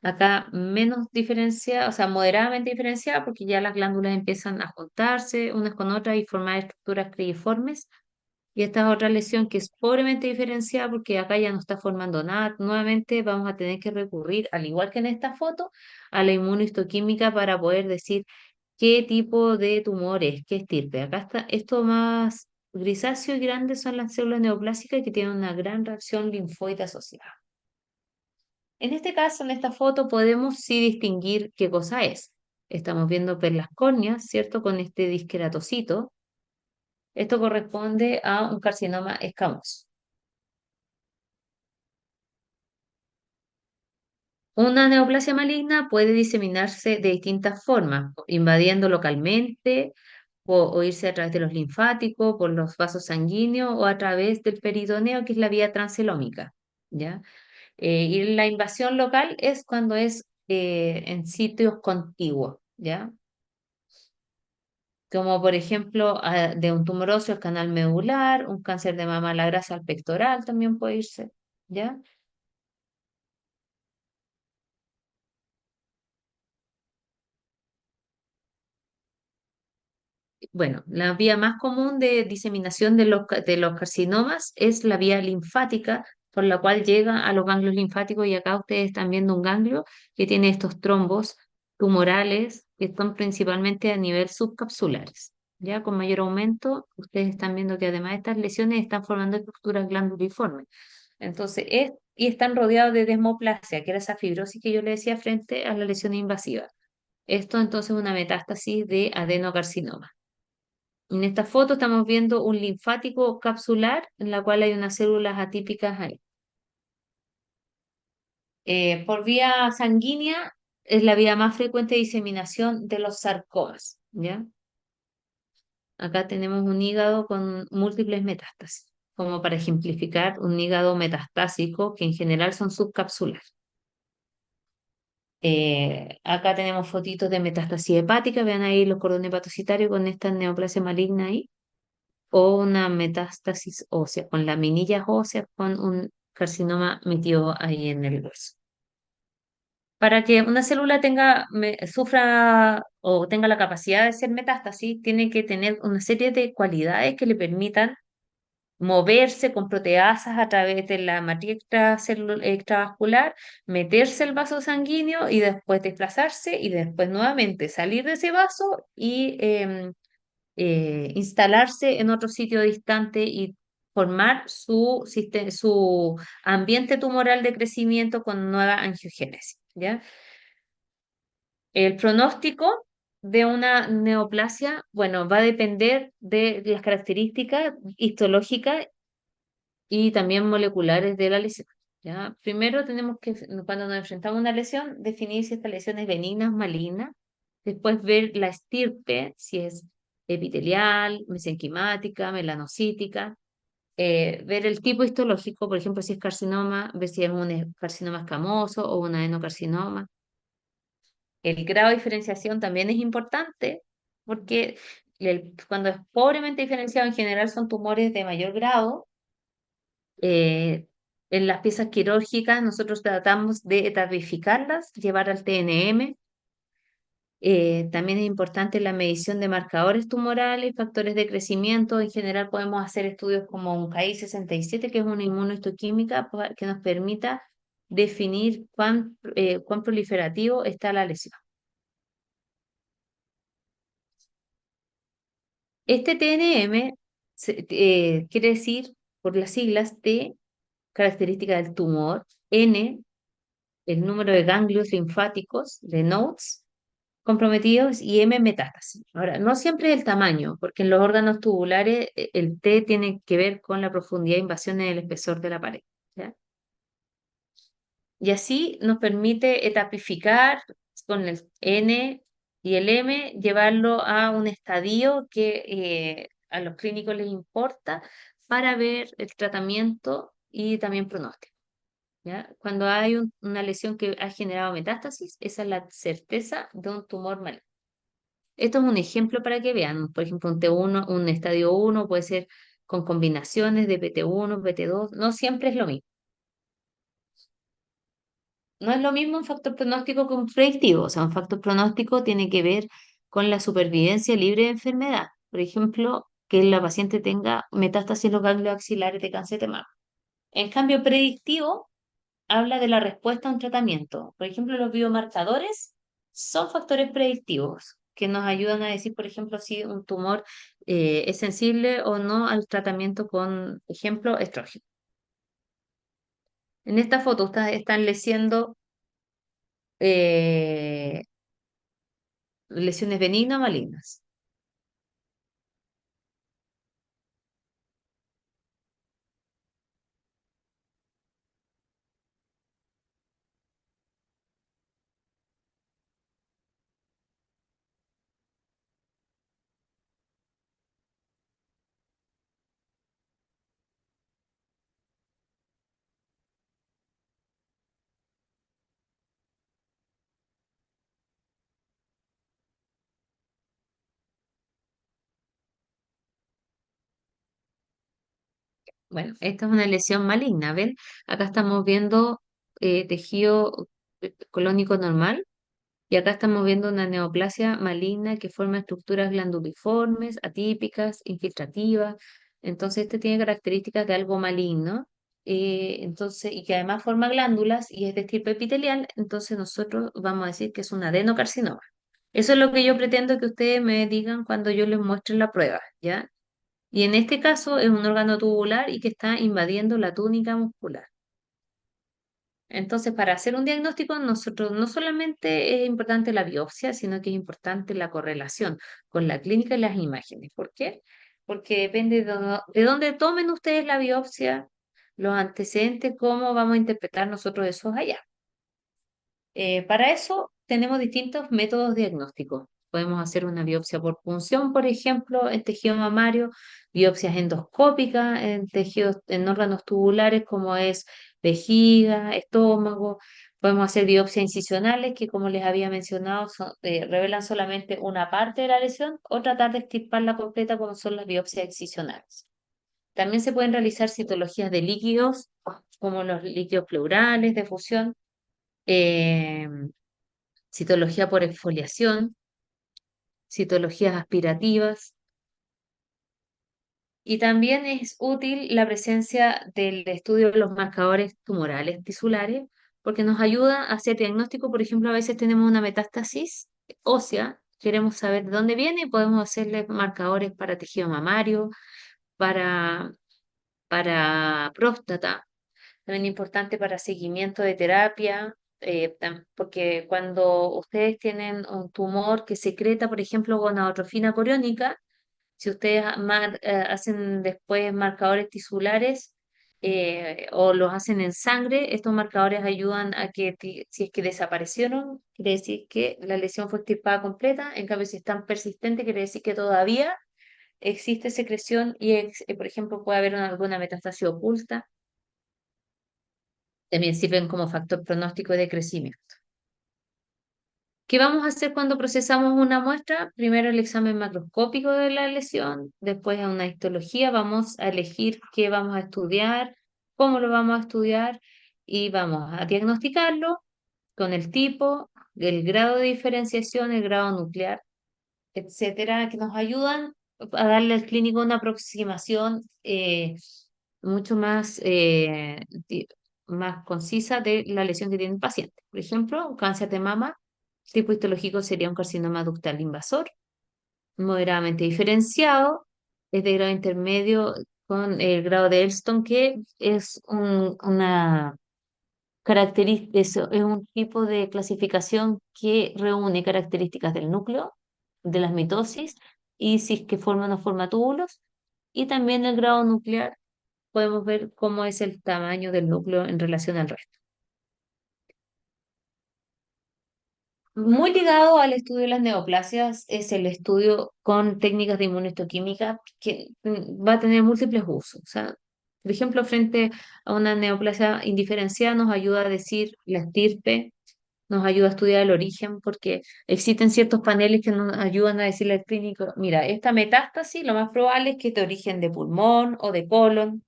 Acá menos diferenciada, o sea, moderadamente diferenciada porque ya las glándulas empiezan a juntarse unas con otras y formar estructuras creiformes. Y esta es otra lesión que es pobremente diferenciada porque acá ya no está formando nada. Nuevamente vamos a tener que recurrir, al igual que en esta foto, a la inmunohistoquímica para poder decir qué tipo de tumores, qué estirpe. Acá está, esto más grisáceo y grande son las células neoplásicas que tienen una gran reacción linfoide asociada. En este caso, en esta foto, podemos sí distinguir qué cosa es. Estamos viendo perlas córneas, ¿cierto? Con este disqueratocito. Esto corresponde a un carcinoma escamoso. Una neoplasia maligna puede diseminarse de distintas formas, invadiendo localmente o irse a través de los linfáticos, por los vasos sanguíneos o a través del peritoneo, que es la vía transelómica, ¿ya? Y la invasión local es cuando es en sitios contiguos, ¿ya? Como por ejemplo de un tumor óseo al canal medular, un cáncer de mama a la grasa al pectoral también puede irse, ¿ya? Bueno, la vía más común de diseminación de los carcinomas es la vía linfática, por la cual llega a los ganglios linfáticos y acá ustedes están viendo un ganglio que tiene estos trombos tumorales que están principalmente a nivel subcapsulares. Ya con mayor aumento, ustedes están viendo que además estas lesiones están formando estructuras glanduliformes. Entonces, y están rodeados de desmoplasia, que era esa fibrosis que yo le decía frente a la lesión invasiva. Esto entonces es una metástasis de adenocarcinoma. En esta foto estamos viendo un linfático capsular en la cual hay unas células atípicas ahí. Por vía sanguínea es la vía más frecuente de diseminación de los sarcomas, ¿ya? Acá tenemos un hígado con múltiples metástasis, como para ejemplificar un hígado metastásico que en general son subcapsulares. Acá tenemos fotitos de metástasis hepática, vean ahí los cordones hepatocitarios con esta neoplasia maligna ahí. O una metástasis ósea, con laminillas óseas, con un carcinoma metido ahí en el hueso. Para que una célula sufra o tenga la capacidad de ser metástasis, tiene que tener una serie de cualidades que le permitan moverse con proteasas a través de la matriz extravascular, meterse el vaso sanguíneo y después desplazarse y después nuevamente salir de ese vaso y instalarse en otro sitio distante y formar su ambiente tumoral de crecimiento con nueva angiogénesis, ¿ya? El pronóstico de una neoplasia, bueno, va a depender de las características histológicas y también moleculares de la lesión, ¿ya? Primero tenemos que, cuando nos enfrentamos a una lesión, definir si esta lesión es benigna o maligna, después ver la estirpe, si es epitelial, mesenquimática, melanocítica, ver el tipo histológico, por ejemplo, si es carcinoma, ver si es un carcinoma escamoso o un adenocarcinoma. El grado de diferenciación también es importante porque cuando es pobremente diferenciado en general son tumores de mayor grado. En las piezas quirúrgicas nosotros tratamos de etapificarlas, llevar al TNM. También es importante la medición de marcadores tumorales, factores de crecimiento. En general podemos hacer estudios como un KI67, que es una inmunohistoquímica que nos permita definir cuán proliferativo está la lesión. Este TNM quiere decir, por las siglas, T, característica del tumor, N, el número de ganglios linfáticos, de nodes, comprometidos, y M, metástasis. Ahora, no siempre es el tamaño, porque en los órganos tubulares el T tiene que ver con la profundidad de invasión en el espesor de la pared. ¿Ya? Y así nos permite etapificar con el N y el M, llevarlo a un estadio que a los clínicos les importa para ver el tratamiento y también pronóstico. ¿Ya? Cuando hay una lesión que ha generado metástasis, esa es la certeza de un tumor maligno. Esto es un ejemplo para que vean. Por ejemplo, un T1, un estadio 1 puede ser con combinaciones de PT1, PT2. No siempre es lo mismo. No es lo mismo un factor pronóstico que un predictivo. O sea, un factor pronóstico tiene que ver con la supervivencia libre de enfermedad. Por ejemplo, que la paciente tenga metástasis en los ganglios axilares de cáncer de mama. En cambio, predictivo habla de la respuesta a un tratamiento. Por ejemplo, los biomarcadores son factores predictivos que nos ayudan a decir, por ejemplo, si un tumor es sensible o no al tratamiento con, ejemplo, estrógeno. En esta foto ustedes están leyendo lesiones benignas o malignas. Bueno, esta es una lesión maligna, ¿ven? Acá estamos viendo tejido colónico normal. Y acá estamos viendo una neoplasia maligna que forma estructuras glanduliformes, atípicas, infiltrativas. Entonces, este tiene características de algo maligno. Entonces, y que además forma glándulas y es de tipo epitelial. Entonces, nosotros vamos a decir que es un adenocarcinoma. Eso es lo que yo pretendo que ustedes me digan cuando yo les muestre la prueba, ¿ya? Y en este caso es un órgano tubular y que está invadiendo la túnica muscular. Entonces, para hacer un diagnóstico, nosotros no solamente es importante la biopsia, sino que es importante la correlación con la clínica y las imágenes. ¿Por qué? Porque depende de dónde tomen ustedes la biopsia, los antecedentes, cómo vamos a interpretar nosotros esos allá. Para eso tenemos distintos métodos diagnósticos. Podemos hacer una biopsia por punción, por ejemplo, en tejido mamario, biopsias endoscópicas en tejidos, en órganos tubulares como es vejiga, estómago. Podemos hacer biopsias incisionales que, como les había mencionado, revelan solamente una parte de la lesión o tratar de extirparla completa como son las biopsias excisionales. También se pueden realizar citologías de líquidos como los líquidos pleurales de fusión. eh, Citología por exfoliación, citologías aspirativas, y también es útil la presencia del estudio de los marcadores tumorales tisulares porque nos ayuda a hacer diagnóstico. Por ejemplo, a veces tenemos una metástasis ósea, queremos saber de dónde viene y podemos hacerle marcadores para tejido mamario, para, para próstata. También importante para seguimiento de terapia, porque cuando ustedes tienen un tumor que secreta, por ejemplo, gonadotrofina coriónica, si ustedes hacen después marcadores tisulares, o los hacen en sangre, estos marcadores ayudan a que si es que desaparecieron, quiere decir que la lesión fue extirpada completa, en cambio si están persistentes, quiere decir que todavía existe secreción y, por ejemplo, puede haber alguna metástasis oculta. También sirven como factor pronóstico de crecimiento. ¿Qué vamos a hacer cuando procesamos una muestra? Primero el examen macroscópico de la lesión, después a una histología, vamos a elegir qué vamos a estudiar, cómo lo vamos a estudiar y vamos a diagnosticarlo con el tipo, el grado de diferenciación, el grado nuclear, etcétera, que nos ayudan a darle al clínico una aproximación mucho más concisa de la lesión que tiene el paciente. Por ejemplo, un cáncer de mama, tipo histológico sería un carcinoma ductal invasor, moderadamente diferenciado, es de grado intermedio con el grado de Elston, que es una es un tipo de clasificación que reúne características del núcleo, de las mitosis, y si es que forma o no forma túbulos, y también el grado nuclear, podemos ver cómo es el tamaño del núcleo en relación al resto. Muy ligado al estudio de las neoplasias es el estudio con técnicas de inmunohistoquímica que va a tener múltiples usos. O sea, por ejemplo, frente a una neoplasia indiferenciada nos ayuda a decir la estirpe, nos ayuda a estudiar el origen, porque existen ciertos paneles que nos ayudan a decirle al clínico, mira, esta metástasis lo más probable es que es de origen de pulmón o de colon.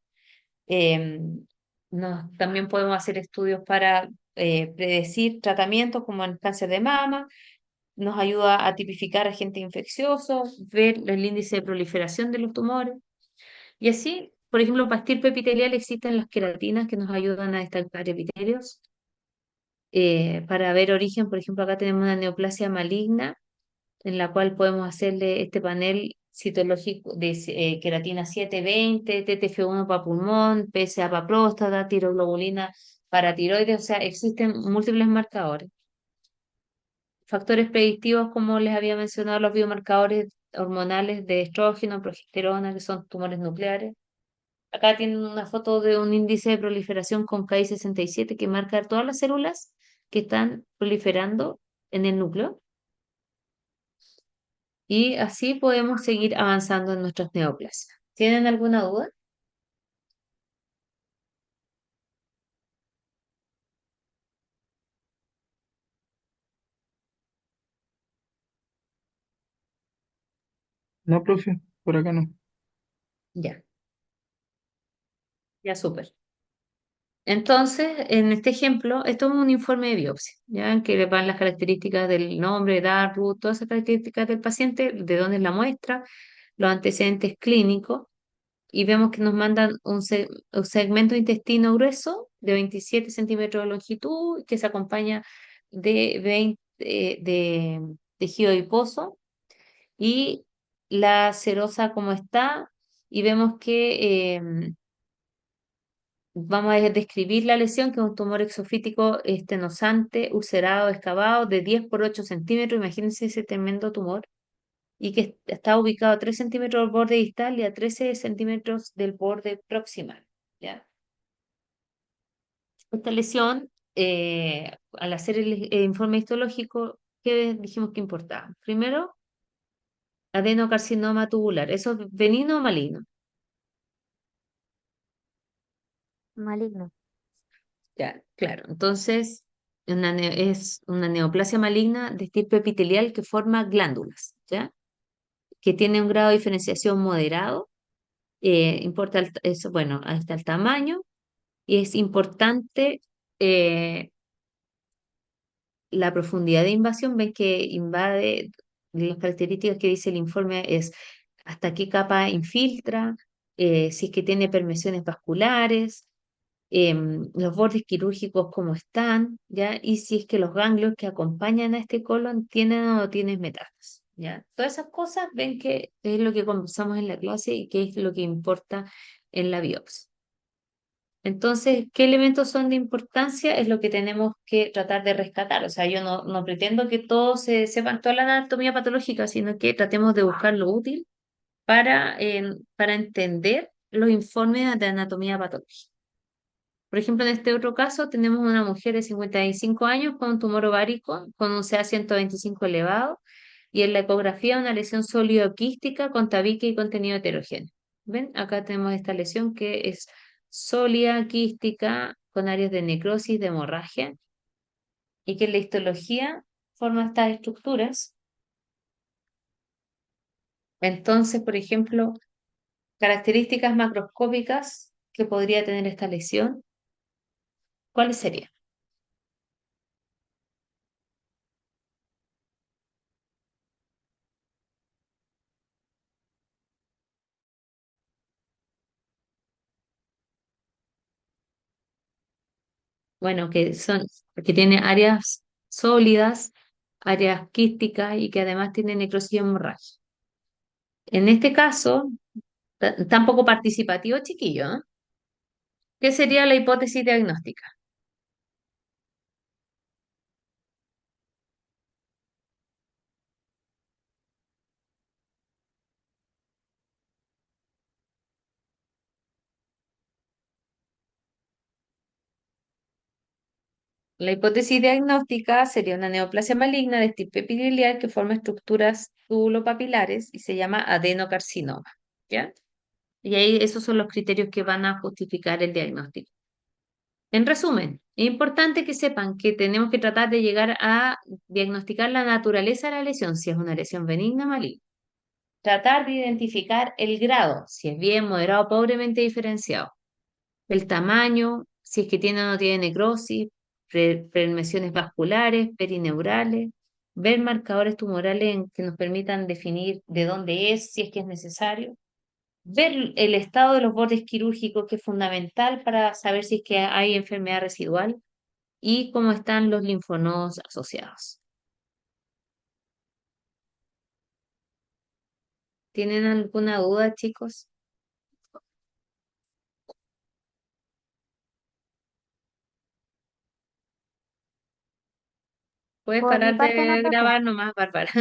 También podemos hacer estudios para predecir tratamientos como el cáncer de mama, nos ayuda a tipificar agentes infecciosos, ver el índice de proliferación de los tumores. Y así, por ejemplo, para estirpe epitelial existen las queratinas que nos ayudan a destacar epitelios para ver origen. Por ejemplo, acá tenemos una neoplasia maligna en la cual podemos hacerle este panel citológico de queratina 720, TTF1 para pulmón, PSA para próstata, tiroglobulina para tiroides, o sea, existen múltiples marcadores. Factores predictivos, como les había mencionado, los biomarcadores hormonales de estrógeno, progesterona, que son tumores nucleares. Acá tienen una foto de un índice de proliferación con Ki-67 que marca todas las células que están proliferando en el núcleo. Y así podemos seguir avanzando en nuestras neoplasias. ¿Tienen alguna duda? No, profe, por acá no. Ya, ya súper. Entonces, en este ejemplo, esto es un informe de biopsia, ¿ya? En que le van las características del nombre, edad, RUT, todas esas características del paciente, de dónde es la muestra, los antecedentes clínicos, y vemos que nos mandan un segmento de intestino grueso de 27 centímetros de longitud, que se acompaña de 20 de tejido adiposo, y la serosa como está, y vemos que vamos a describir la lesión, que es un tumor exofítico estenosante, ulcerado, excavado, de 10 por 8 centímetros. Imagínense ese tremendo tumor. Y que está ubicado a 3 centímetros del borde distal y a 13 centímetros del borde proximal. ¿Ya? Esta lesión, al hacer el informe histológico, ¿qué dijimos que importaba? Primero, adenocarcinoma tubular. ¿Eso es benigno o maligno? Maligno. Ya, claro. Entonces, es una neoplasia maligna de tipo epitelial que forma glándulas, ¿ya? Que tiene un grado de diferenciación moderado. Importa eso, bueno, ahí está el tamaño. Y es importante eh, la profundidad de invasión. Ven que invade, las características que dice el informe es hasta qué capa infiltra, si es que tiene permeaciones vasculares, los bordes quirúrgicos cómo están, ¿ya? Y si es que los ganglios que acompañan a este colon tienen o no tienen metástasis, ¿ya? Todas esas cosas ven que es lo que conversamos en la clase y que es lo que importa en la biopsia. Entonces, ¿qué elementos son de importancia? Es lo que tenemos que tratar de rescatar. O sea, yo no pretendo que todos sepan toda la anatomía patológica, sino que tratemos de buscar lo útil para entender los informes de anatomía patológica. Por ejemplo, en este otro caso tenemos una mujer de 55 años con un tumor ovárico con un CA 125 elevado y en la ecografía una lesión sólido-quística con tabique y contenido heterogéneo. ¿Ven? Acá tenemos esta lesión que es sólida, quística, con áreas de necrosis, de hemorragia y que en la histología forma estas estructuras. Entonces, por ejemplo, características macroscópicas que podría tener esta lesión, ¿cuáles serían? Bueno, que tiene áreas sólidas, áreas quísticas y que además tiene necrosis y hemorragia. En este caso, tampoco participativo, chiquillo, ¿eh? ¿Qué sería la hipótesis diagnóstica? La hipótesis diagnóstica sería una neoplasia maligna de estirpe epitelial que forma estructuras tubulopapilares y se llama adenocarcinoma, ¿ya? Y ahí esos son los criterios que van a justificar el diagnóstico. En resumen, es importante que sepan que tenemos que tratar de llegar a diagnosticar la naturaleza de la lesión, si es una lesión benigna o maligna. Tratar de identificar el grado, si es bien, moderado, pobremente diferenciado. El tamaño, si es que tiene o no tiene necrosis, premesiones vasculares, perineurales, ver marcadores tumorales que nos permitan definir de dónde es, si es que es necesario. Ver el estado de los bordes quirúrgicos, que es fundamental para saber si es que hay enfermedad residual y cómo están los linfonodos asociados. ¿Tienen alguna duda, chicos? Puedes Por mi parar parte no, de profe. grabar nomás, Bárbara.